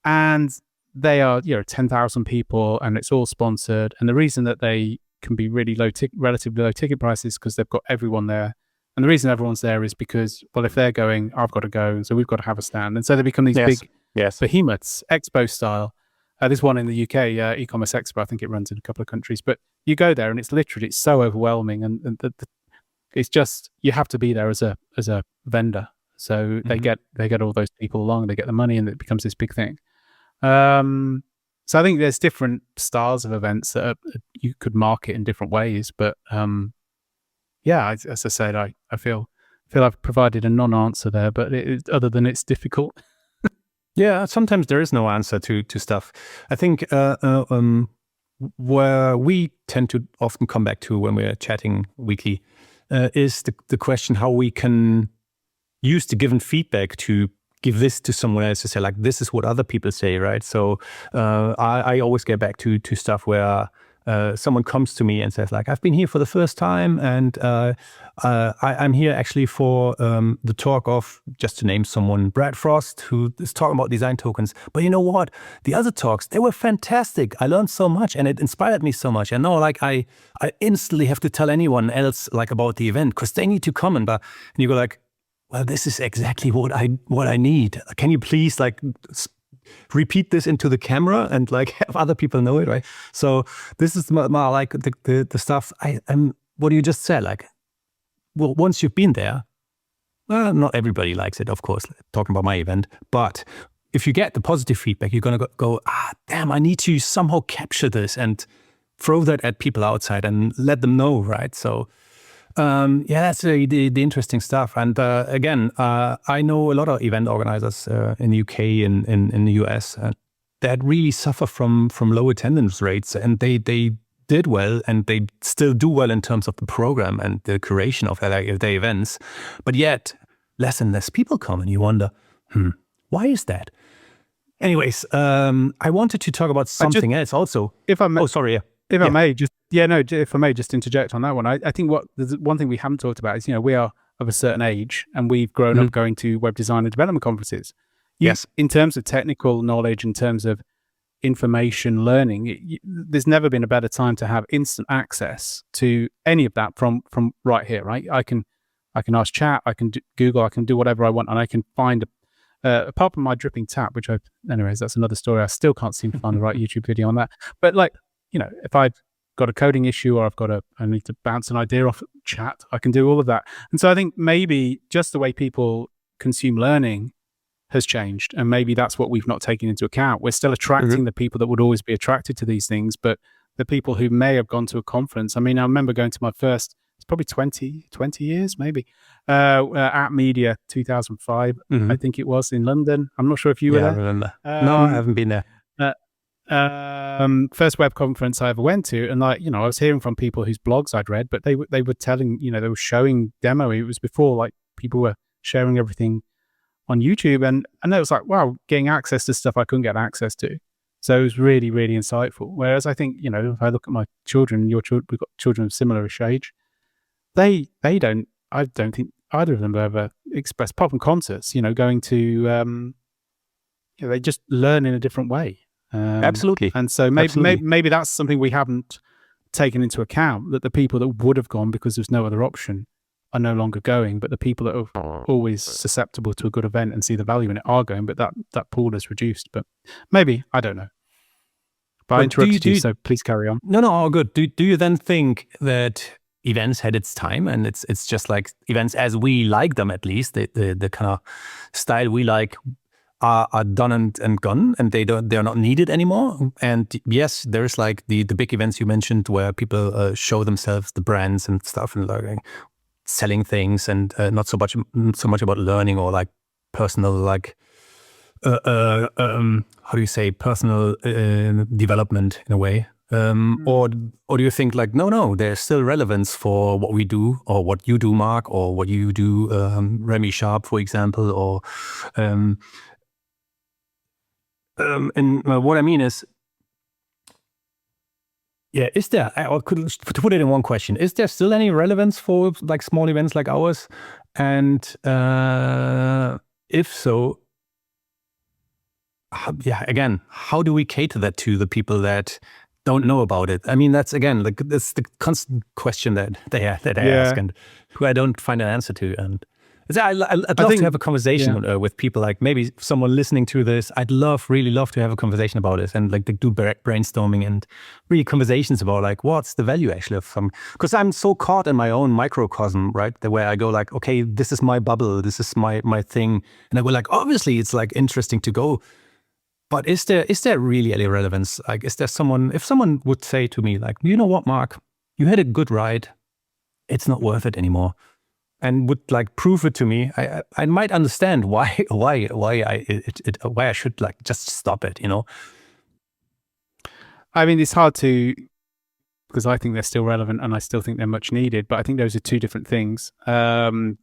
and they are 10,000 people, and it's all sponsored. And the reason that they can be really relatively low ticket prices because they've got everyone there. And the reason everyone's there is because, well, if they're going, I've got to go, and so we've got to have a stand. And so they become these big behemoths, expo style. There's one in the UK, e-commerce expo. I think it runs in a couple of countries. But you go there, and it's so overwhelming, and it's just, you have to be there as a vendor. So they get all those people along, they get the money, and it becomes this big thing. So I think there's different styles of events that you could market in different ways. But as I said, I feel I've provided a non-answer there, but other than it's difficult. Yeah, sometimes there is no answer to stuff. I think where we tend to often come back to when we're chatting weekly is the question how we can use the given feedback to give this to someone else, to say like, this is what other people say, right? So I always get back to stuff where someone comes to me and says like, I've been here for the first time, and I'm here actually for the talk of, just to name someone, Brad Frost, who is talking about design tokens. But you know what? The other talks, they were fantastic. I learned so much, and it inspired me so much. And now like I instantly have to tell anyone else like about the event because they need to come. And you go like, well, this is exactly what I need. Can you please like repeat this into the camera and like have other people know it, right? So this is more like the stuff what you just said, like, well, once you've been there, well, not everybody likes it, of course, talking about my event, but if you get the positive feedback, you're going to go, damn, I need to somehow capture this and throw that at people outside and let them know, right? So that's the interesting stuff. And again, I know a lot of event organizers in the UK and in the US that really suffer from low attendance rates, and they did well and they still do well in terms of the program and the curation of their events, but yet less and less people come, and you wonder, why is that? Anyways, I wanted to talk about something else also. If I may, I may just interject on that one. I think there's one thing we haven't talked about is, we are of a certain age and we've grown up going to web design and development conferences. Yes. In terms of technical knowledge, in terms of information learning, there's never been a better time to have instant access to any of that from right here, right? I can ask chat, I can Google, I can do whatever I want, and I can find apart from my dripping tap, anyways, that's another story. I still can't seem to find the right YouTube video on that. But like, if I've got a coding issue or I need to bounce an idea off chat, I can do all of that. And so I think maybe just the way people consume learning has changed, and maybe that's what we've not taken into account. We're still attracting the people that would always be attracted to these things, but the people who may have gone to a conference. I mean, I remember going to my first, it's probably 20 years maybe, at Media 2005, I think it was, in London. I'm not sure if you were there. I remember. No, I haven't been there. First web conference I ever went to, and I was hearing from people whose blogs I'd read, but they were telling, they were showing demo. It was before like people were sharing everything on YouTube, and it was like, wow, getting access to stuff I couldn't get access to. So it was really, really insightful. Whereas I think, if I look at my children, we've got children of similar-ish age, I don't think either of them have ever expressed, apart from concerts, going to, they just learn in a different way. Absolutely. And so maybe that's something we haven't taken into account, that the people that would have gone because there's no other option are no longer going, but the people that are always susceptible to a good event and see the value in it are going, but that pool is reduced. But maybe, I don't know. But I interrupted you, so please carry on. No, all good. Do you then think that events had its time, and it's just like events as we like them, at least the kind of style we like are done and gone, and they're not needed anymore? And yes, there's like the big events you mentioned where people show themselves, the brands and stuff, and like selling things, and not so much about learning or like personal, like how do you say, personal development in a way. Or do you think like, no, there's still relevance for what we do, or what you do, Mark, or what you do, Remy Sharp, for example, or and what I mean is, is there, or to put it in one question, is there still any relevance for like small events like ours? And if so, again, how do we cater that to the people that don't know about it? I mean, that's the constant question that they ask, and who I don't find an answer to. And I'd love to have a conversation with people, like maybe someone listening to this. I'd really love to have a conversation about this, and like do brainstorming and really conversations about like, what's the value actually of some, because I'm so caught in my own microcosm, right? The way I go like, okay, this is my bubble, this is my thing. And I go like, obviously it's like interesting to go, but is there really any relevance? Like, is there if someone would say to me like, you know what, Mark, you had a good ride, it's not worth it anymore, and would like prove it to me, I might understand why I should like just stop it, I mean, it's hard to, because I think they're still relevant and I still think they're much needed, but I think those are two different things. The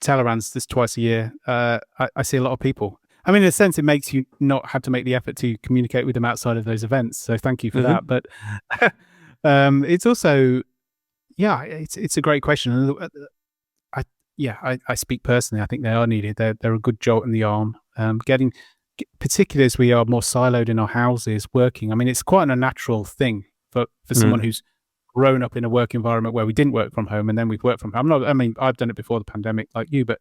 tellerrands this twice a year. I see a lot of people. I mean, in a sense, it makes you not have to make the effort to communicate with them outside of those events. So thank you for that. But it's also, it's a great question. I speak personally. I think they are needed. They're a good jolt in the arm. Particularly as we are more siloed in our houses working. I mean, it's quite an unnatural thing for someone who's grown up in a work environment where we didn't work from home and then we've worked from home. I've done it before the pandemic like you, but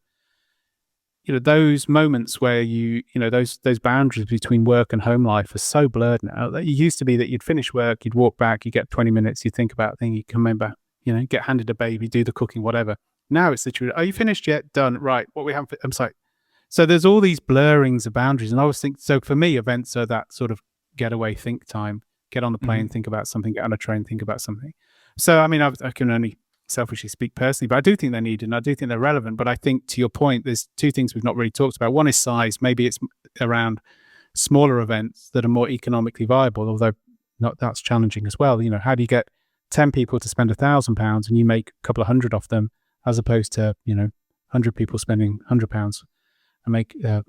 those moments where those boundaries between work and home life are so blurred now. It used to be that you'd finish work, you'd walk back, you get 20 minutes, you think about a thing, you come in back, get handed a baby, do the cooking, whatever. Now it's literally, are you finished yet? Done. Right. What we have, I'm sorry. So there's all these blurrings of boundaries. And I always think, so for me, events are that sort of getaway think time, get on the plane, think about something, get on a train, think about something. So, I mean, I can only selfishly speak personally, but I do think they're needed and I do think they're relevant. But I think to your point, there's two things we've not really talked about. One is size. Maybe it's around smaller events that are more economically viable, although that's challenging as well. How do you get 10 people to spend £1,000 and you make a couple of hundred off them, as opposed to 100 people spending £100 and make a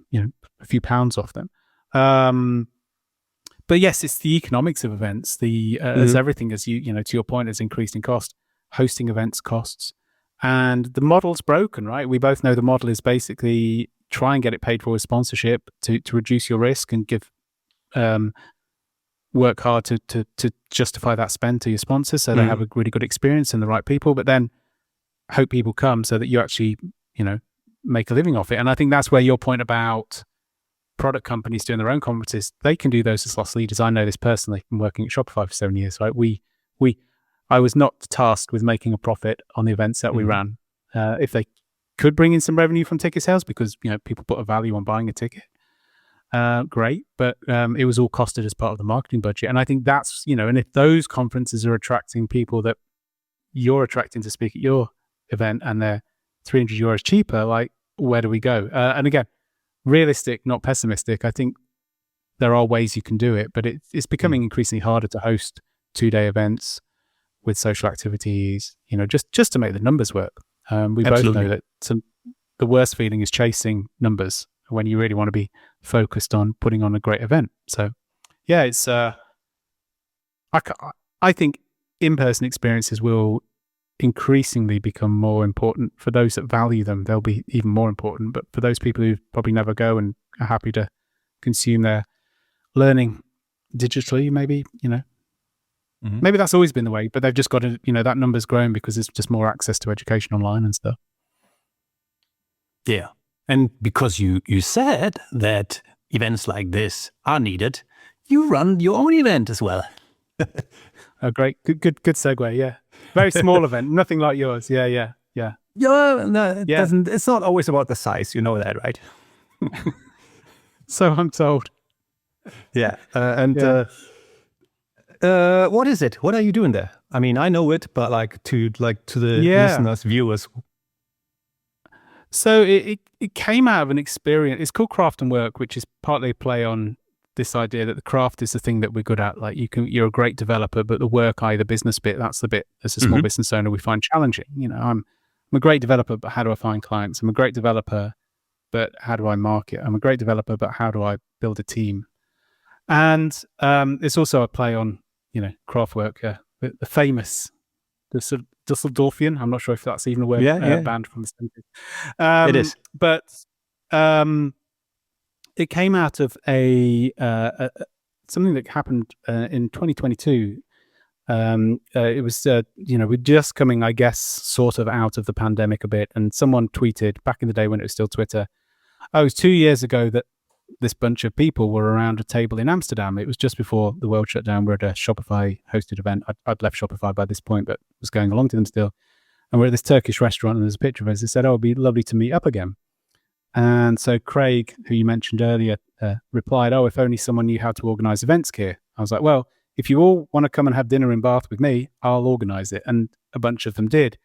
few pounds off them. But yes, it's the economics of events. As everything, as to your point, has increased in cost. Hosting events costs, and the model's broken, right? We both know the model is basically try and get it paid for with sponsorship to reduce your risk and give work hard to justify that spend to your sponsors so they have a really good experience and the right people, but then hope people come so that you actually make a living off it. And I think that's where your point about product companies doing their own conferences, they can do those as loss leaders. I know this personally from working at Shopify for 7 years, right? I was not tasked with making a profit on the events that we ran. If they could bring in some revenue from ticket sales because people put a value on buying a ticket, great. But it was all costed as part of the marketing budget. And I think that's and if those conferences are attracting people that you're attracting to speak at your event and they're €300 cheaper, like where do we go? And again, realistic, not pessimistic. I think there are ways you can do it, but it's becoming increasingly harder to host 2-day events with social activities, just to make the numbers work. We both know that the worst feeling is chasing numbers when you really want to be focused on putting on a great event. So yeah, it's I think in-person experiences will increasingly become more important. For those that value them, they'll be even more important. But for those people who probably never go and are happy to consume their learning digitally, maybe, maybe that's always been the way, but they've just got to, that number's grown because there's just more access to education online and stuff. Yeah. And because you said that events like this are needed, you run your own event as well. Oh, great. Good segue. Yeah. Very small event. Nothing like yours. Yeah. Yeah, no, doesn't. It's not always about the size. You know that, right? So I'm told. Yeah. What is it? What are you doing there? I mean, I know it, but to the listeners, viewers. So it came out of an experience. It's called Craft and Work, which is partly a play on this idea that the craft is the thing that we're good at. Like you're a great developer, but the work, the business bit, that's the bit as a small business owner we find challenging. I'm a great developer, but how do I find clients? I'm a great developer, but how do I market? I'm a great developer, but how do I build a team? And it's also a play on, Kraftwerk, the famous, the sort of Dusseldorfian. I'm not sure if that's even a word, banned from the 70s. It is. But it came out of something that happened in 2022. It was, we're just coming, I guess, sort of out of the pandemic a bit. And someone tweeted back in the day when it was still Twitter, it was 2 years ago that this bunch of people were around a table in Amsterdam. It was just before the world shut down. We're at a Shopify hosted event. I'd left Shopify by this point, but was going along to them still. And we're at this Turkish restaurant and there's a picture of us. They said, it'd be lovely to meet up again. And so Craig, who you mentioned earlier, replied, if only someone knew how to organize events, Keir. I was like, well, if you all want to come and have dinner in Bath with me, I'll organize it. And a bunch of them did.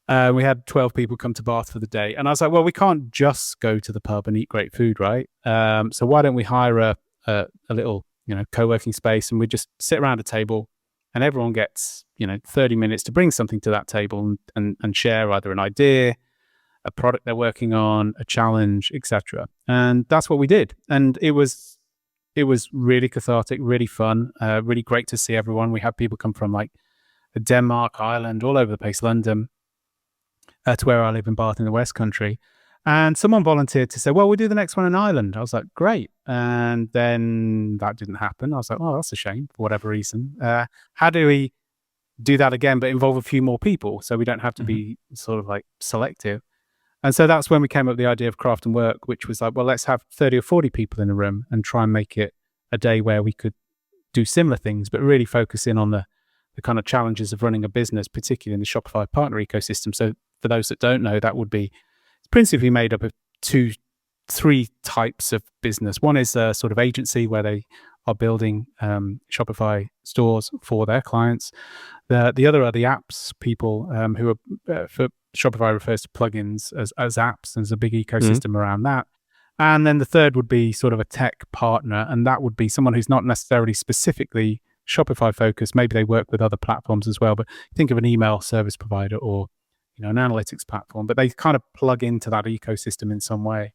We had 12 people come to Bath for the day. And I was like, well, we can't just go to the pub and eat great food, right? So why don't we hire a little, co-working space and we just sit around a table and everyone gets, 30 minutes to bring something to that table and share either an idea, a product they're working on, a challenge, etc. And that's what we did. And it was really cathartic, really fun, really great to see everyone. We had people come from Denmark, Ireland, all over the place, London, to where I live in Bath in the West Country. And someone volunteered to say, well, we'll do the next one in Ireland. I was like, great. And then that didn't happen. I was like, oh, that's a shame for whatever reason. How do we do that again, but involve a few more people so we don't have to be sort of selective? And so that's when we came up with the idea of Craft and Work, which was like, well, let's have 30 or 40 people in a room and try and make it a day where we could do similar things, but really focus in on the kind of challenges of running a business, particularly in the Shopify partner ecosystem. So for those that don't know, that would be principally made up of three types of business. One is a sort of agency where they are building Shopify stores for their clients. The other are the apps people who are, for Shopify refers to plugins as apps. There's a big ecosystem around that. And then the third would be sort of a tech partner, and that would be someone who's not necessarily specifically Shopify focused. Maybe they work with other platforms as well, but think of an email service provider or an analytics platform, but they kind of plug into that ecosystem in some way.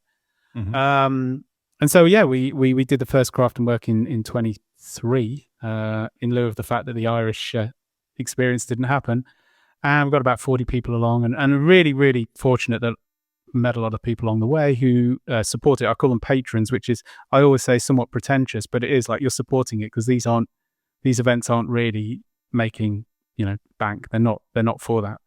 And so, yeah, we did the first Craft and Work in 23 in lieu of the fact that the Irish experience didn't happen. And we've got about 40 people along, and really, really fortunate that met a lot of people along the way who support it. I call them patrons, which is, I always say, somewhat pretentious, but it is like you're supporting it because these events aren't really making bank. They're not for that.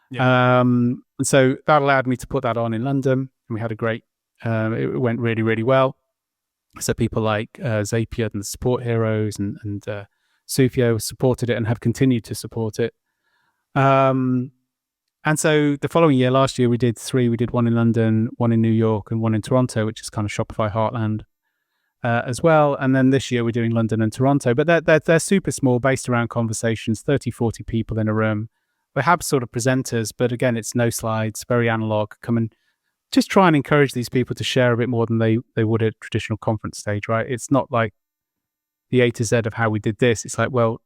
Yeah. And so that allowed me to put that on in London, and we had a great. It went really, really well. So people like Zapier and the Support Heroes and Sufio supported it and have continued to support it. And so the following year, last year, we did 3. We did one in London, one in New York, and one in Toronto, which is kind of Shopify Heartland as well. And then this year, we're doing London and Toronto. But they're super small, based around conversations, 30, 40 people in a room. We have sort of presenters, but again, it's no slides, very analog. Come and just try and encourage these people to share a bit more than they would at a traditional conference stage, right? It's not like the A to Z of how we did this. It's like, well,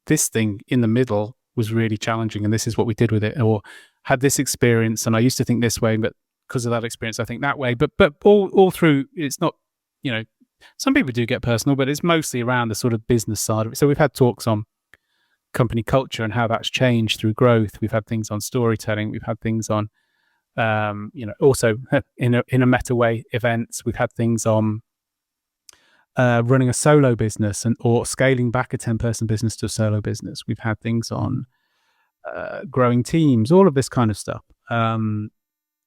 this thing in the middle was really challenging, and this is what we did with it, or had this experience, and I used to think this way, but because of that experience, I think that way. But all through, it's not, some people do get personal, but it's mostly around the sort of business side of it. So we've had talks on company culture and how that's changed through growth. We've had things on storytelling. We've had things on, also in a meta way, events. We've had things on running a solo business or scaling back a 10-person business to a solo business. We've had things on growing teams, all of this kind of stuff.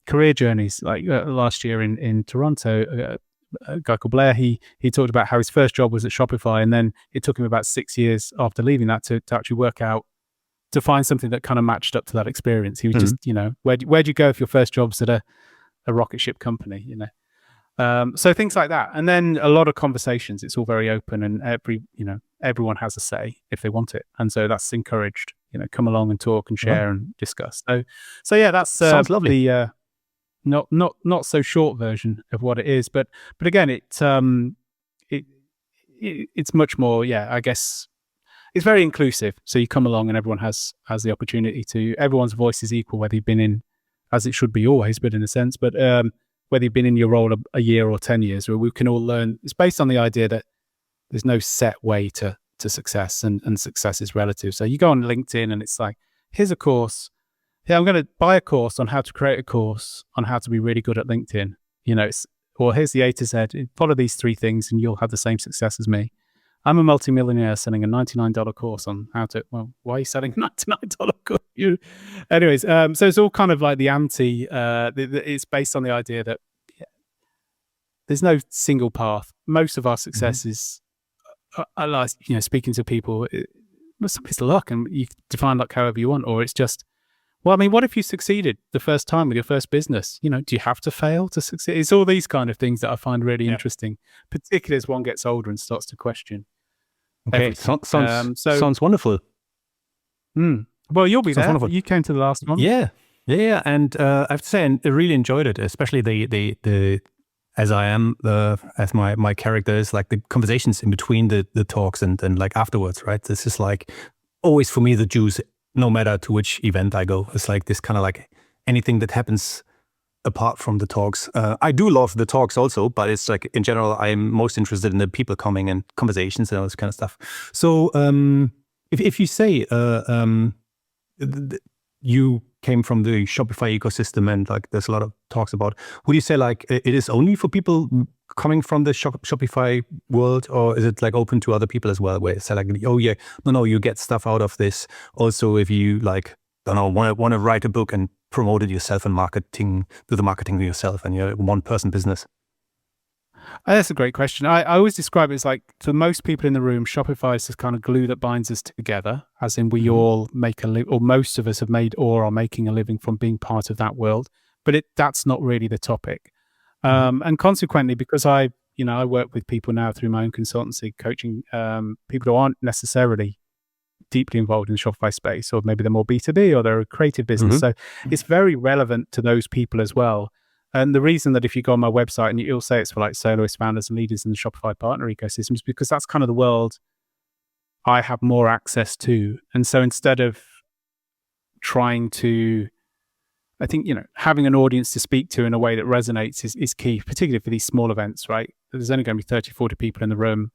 Career journeys, like last year in Toronto, a guy called Blair, he talked about how his first job was at Shopify, and then it took him about 6 years after leaving that to actually work out, to find something that kind of matched up to that experience. He was just, where'd you go if your first job's at a rocket ship company, So things like that. And then a lot of conversations. It's all very open, and everyone has a say if they want it. And so that's encouraged, come along and talk and share and discuss. So yeah, that's sounds lovely. The not so short version of what it is. But again, it's much more, I guess it's very inclusive. So you come along and everyone has the opportunity to, everyone's voice is equal, whether you've been in, as it should be always, but in a sense, but whether you've been in your role a year or 10 years, where we can all learn. It's based on the idea that there's no set way to success, and success is relative. So you go on LinkedIn and it's like, here's a course. Yeah, I'm going to buy a course on how to create a course on how to be really good at LinkedIn. Or here's the A to Z. Follow these 3 things and you'll have the same success as me. I'm a multimillionaire selling a $99 course on how to, well, why are you selling a $99 course? Anyways, so it's all kind of like the anti, it's based on the idea that there's no single path. Most of our success is, like, speaking to people, some it's luck, and you define luck however you want, or it's just, well, I mean, what if you succeeded the first time with your first business? Do you have to fail to succeed? It's all these kind of things that I find really interesting, particularly as one gets older and starts to question. Okay, sounds wonderful. Well, you'll be there. Wonderful. You came to the last one. Yeah. And I have to say, I really enjoyed it, especially the as I am, as my character is, like the conversations in between the talks and like afterwards, right? This is like always for me the juice. No matter to which event I go, it's like this kind of like anything that happens apart from the talks. I do love the talks also, but it's like in general, I'm most interested in the people coming and conversations and all this kind of stuff. So if you say you came from the Shopify ecosystem and like there's a lot of talks about, would you say like it is only for people coming from the Shopify world, or is it like open to other people as well, where it's like, oh yeah, no, you get stuff out of this also if you like, don't know, want to write a book and promote it yourself and do the marketing yourself and you're a one-person business? That's a great question. I always describe it as like, to most people in the room, Shopify is this kind of glue that binds us together, as in we all make or most of us have made or are making a living from being part of that world. But that's not really the topic. And consequently, because I work with people now through my own consultancy, coaching people who aren't necessarily deeply involved in the Shopify space, or maybe they're more B2B or they're a creative business. So it's very relevant to those people as well. And the reason that if you go on my website and you'll say it's for like soloist founders and leaders in the Shopify partner ecosystem is because that's kind of the world I have more access to. And so instead of trying to, I think, having an audience to speak to in a way that resonates is key, particularly for these small events, right? There's only going to be 30, 40 people in the room.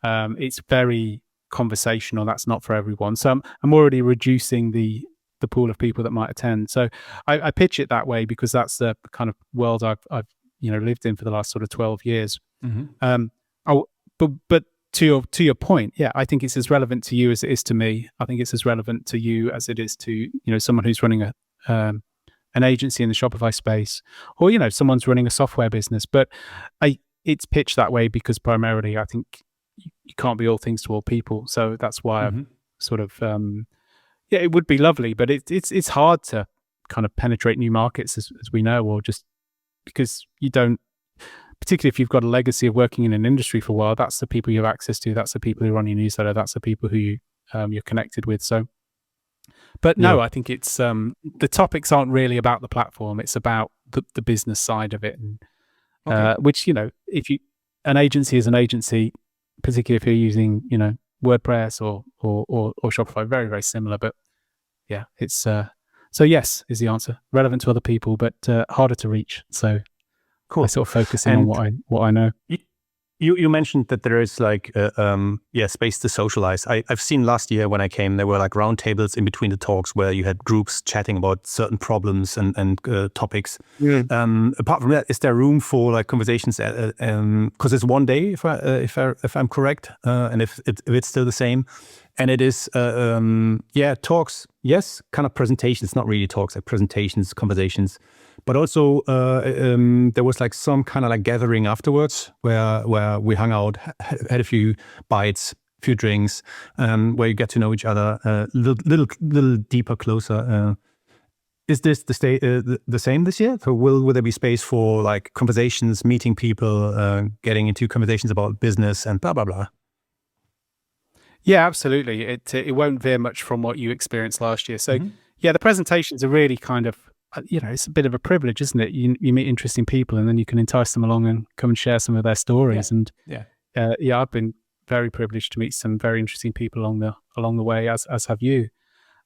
It's very conversational. That's not for everyone. So I'm already reducing the pool of people that might attend. So I pitch it that way because that's the kind of world I've lived in for the last sort of 12 years. But to your point, yeah, I think it's as relevant to you as it is to me. I think it's as relevant to you as it is to someone who's running an agency in the Shopify space, or someone's running a software business. But it's pitched that way because primarily I think you can't be all things to all people. So that's why I've sort of it would be lovely, but it's hard to kind of penetrate new markets as we know, or just because you don't, particularly if you've got a legacy of working in an industry for a while, that's the people you have access to, that's the people who run your newsletter, that's the people who you're connected with. So, but no, I think it's the topics aren't really about the platform, it's about the business side of it, and which if an agency is an agency, particularly if you're using WordPress or Shopify, very, very similar. But yeah, it's so yes is the answer. Relevant to other people, but harder to reach. So cool. I sort of focus in on what I know. You mentioned that there is like space to socialize. I've seen last year when I came, there were like round tables in between the talks where you had groups chatting about certain problems and topics. Apart from that, is there room for like conversations? Because it's one day, if I'm correct, and if it's still the same, and it is talks. Yes, kind of presentations, not really talks, like presentations, conversations. But also, there was like some kind of like gathering afterwards where we hung out, had a few bites, a few drinks, where you get to know each other a little deeper, closer. Is this the same this year? So will there be space for like conversations, meeting people, getting into conversations about business and blah, blah, blah? Yeah, absolutely. It won't veer much from what you experienced last year. So yeah, the presentations are really kind of, it's a bit of a privilege, isn't it? You meet interesting people and then you can entice them along and come and share some of their stories. I've been very privileged to meet some very interesting people along the way, as have you.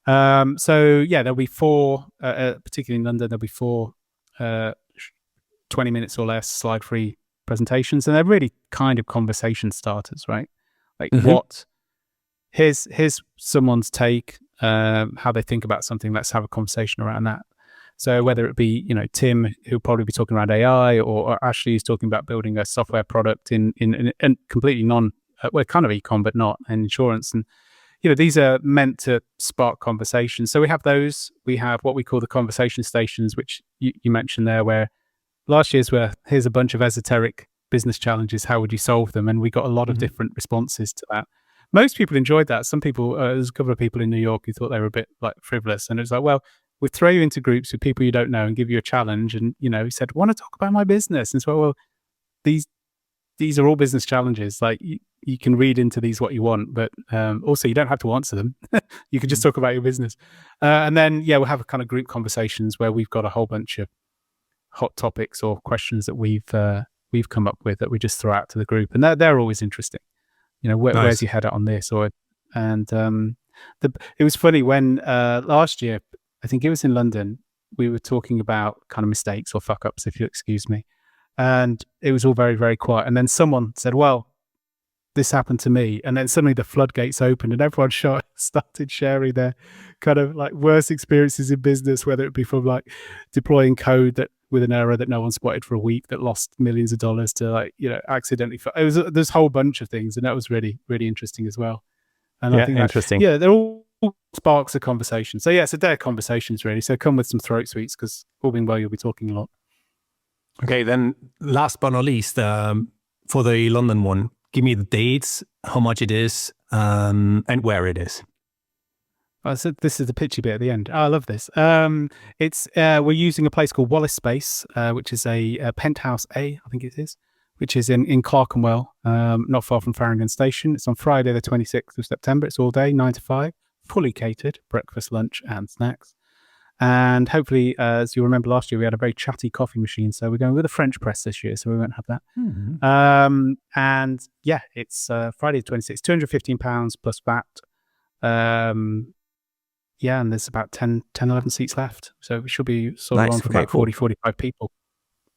So yeah, there'll be four, particularly in London, there'll be four 20 minutes or less slide-free presentations, and they're really kind of conversation starters, right? Like here's someone's take, how they think about something. Let's have a conversation around that. So whether it be, Tim, who'll probably be talking around AI, or Ashley, who's talking about building a software product in completely kind of ecom, but not in insurance. And, these are meant to spark conversations. So we have those. We have what we call the conversation stations, which you mentioned there, where last year's were, here's a bunch of esoteric business challenges. How would you solve them? And we got a lot of different responses to that. Most people enjoyed that. Some people, there's a couple of people in New York who thought they were a bit like frivolous. And it's like, well, we'll throw you into groups with people you don't know and give you a challenge. And, he said, want to talk about my business? And so, well, these are all business challenges. Like you can read into these what you want, but also you don't have to answer them. You can just talk about your business. And then, we'll have a kind of group conversations where we've got a whole bunch of hot topics or questions that we've come up with that we just throw out to the group. And they're always interesting. Where's your head at on this? It was funny when last year, I think it was in London, we were talking about kind of mistakes or fuck ups, if you'll excuse me. And it was all very, very quiet. And then someone said, well, this happened to me. And then suddenly the floodgates opened and everyone started sharing their kind of like worst experiences in business, whether it be from like deploying code that with an error that no one spotted for a week that lost millions of dollars to accidentally. There's a whole bunch of things. And that was really, really interesting as well. And I think interesting. they're all sparks a conversation. So yeah, it's a day of conversations really. So come with some throat sweets because all being well, you'll be talking a lot. Okay, then last but not least, for the London one, give me the dates, how much it is, and where it is. So this is the pitchy bit at the end. Oh, I love this. It's we're using a place called Wallace Space, which is a penthouse A, I think it is, which is in Clerkenwell, not far from Farringdon Station. It's on Friday, the 26th of September. It's all day, 9 to 5, fully catered, breakfast, lunch, and snacks. And hopefully, as you remember last year, we had a very chatty coffee machine. So we're going with a French press this year, so we won't have that. Mm-hmm. And yeah, it's Friday the 26th, £215 plus VAT. Yeah, and there's about 10, 11 seats left. So we should be sort of Nice. on for Okay, about cool. 40, 45 people.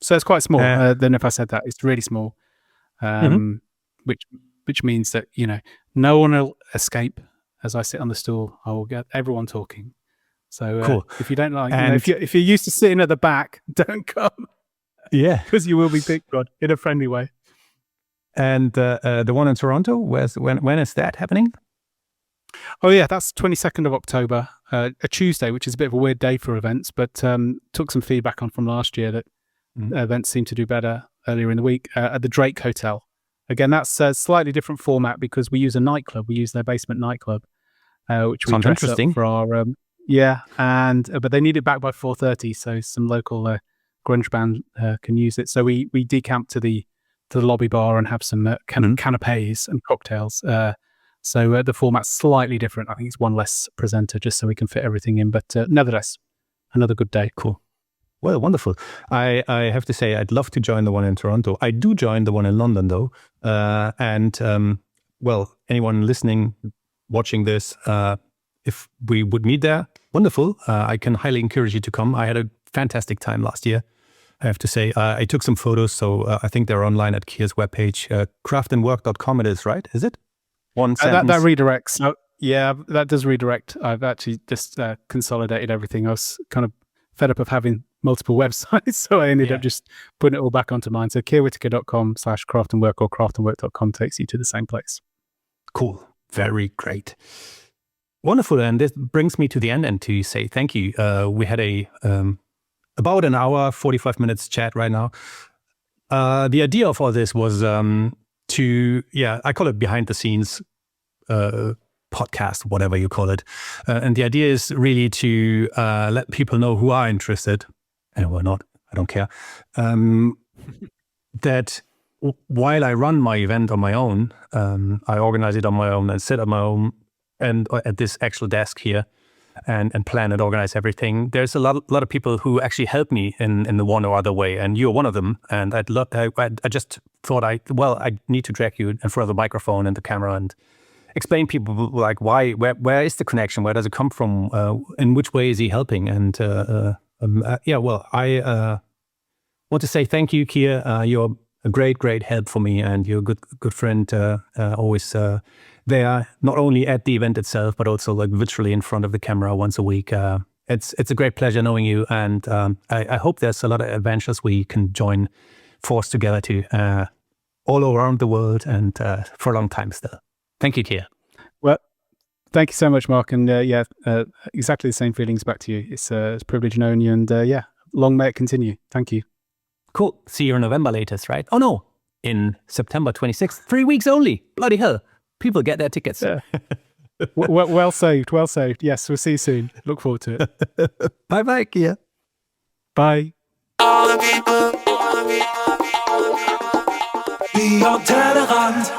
So it's quite small. Then if I said that, it's really small, which means that, no one will escape as I sit on the stool. I will get everyone talking. So Cool. if you don't like, And if you're used to sitting at the back, don't come. Yeah. Because you will be picked on in a friendly way. And the one in Toronto, when is that happening? Oh yeah, that's 22nd of October, a Tuesday, which is a bit of a weird day for events, but took some feedback on from last year that events seem to do better earlier in the week at the Drake Hotel. Again, that's a slightly different format because we use a nightclub. We use their basement nightclub, which we Sounds dress interesting. up for our but they need it back by 4:30, so some local grunge band can use it. So we decamp to the lobby bar and have some canapes and cocktails. So the format's slightly different. I think it's one less presenter just so we can fit everything in. But nevertheless, another good day. Cool. Well, wonderful. I have to say, I'd love to join the one in Toronto. I do join the one in London, though. Well, anyone listening, watching this, if we would meet there, wonderful. I can highly encourage you to come. I had a fantastic time last year, I have to say. I took some photos, so I think they're online at Keir's webpage. craftandwork.com it is, right? Is it? One sentence. That redirects. Oh, yeah, that does redirect. I've actually just consolidated everything. I was kind of fed up of having multiple websites, so I ended up just putting it all back onto mine. So keirwhitaker.com/craftandwork or craftandwork.com takes you to the same place. Cool. Very great. Wonderful. And this brings me to the end and to say thank you. We had about an hour, 45 minutes chat right now. The idea of all this was I call it behind the scenes podcast, whatever you call it. And the idea is really to let people know who are interested, and who are not, I don't care, that while I run my event on my own, I organize it on my own and sit on my own and at this actual desk here and plan and organize everything. There's a lot of people who actually help me in the one or other way, and you're one of them. And I just thought I need to drag you in front of the microphone and the camera and explain people like where is the connection? Where does it come from? In which way is he helping? And I want to say thank you, Keir. You're a great help for me, and you're a good friend. Always there, not only at the event itself, but also like virtually in front of the camera once a week. It's a great pleasure knowing you, and I hope there's a lot of adventures we can join force together to all around the world and for a long time still. Thank you, Keir. Well, thank you so much, Mark. And exactly the same feelings back to you. It's a privilege knowing you, and long may it continue. Thank you. Cool. See you in November latest, right? Oh no, in September 26th. 3 weeks only. Bloody hell. People get their tickets. Yeah. Well saved. Well saved. Yes, we'll see you soon. Look forward to it. Bye, Keir. Bye. All the people, be on Tellerrand.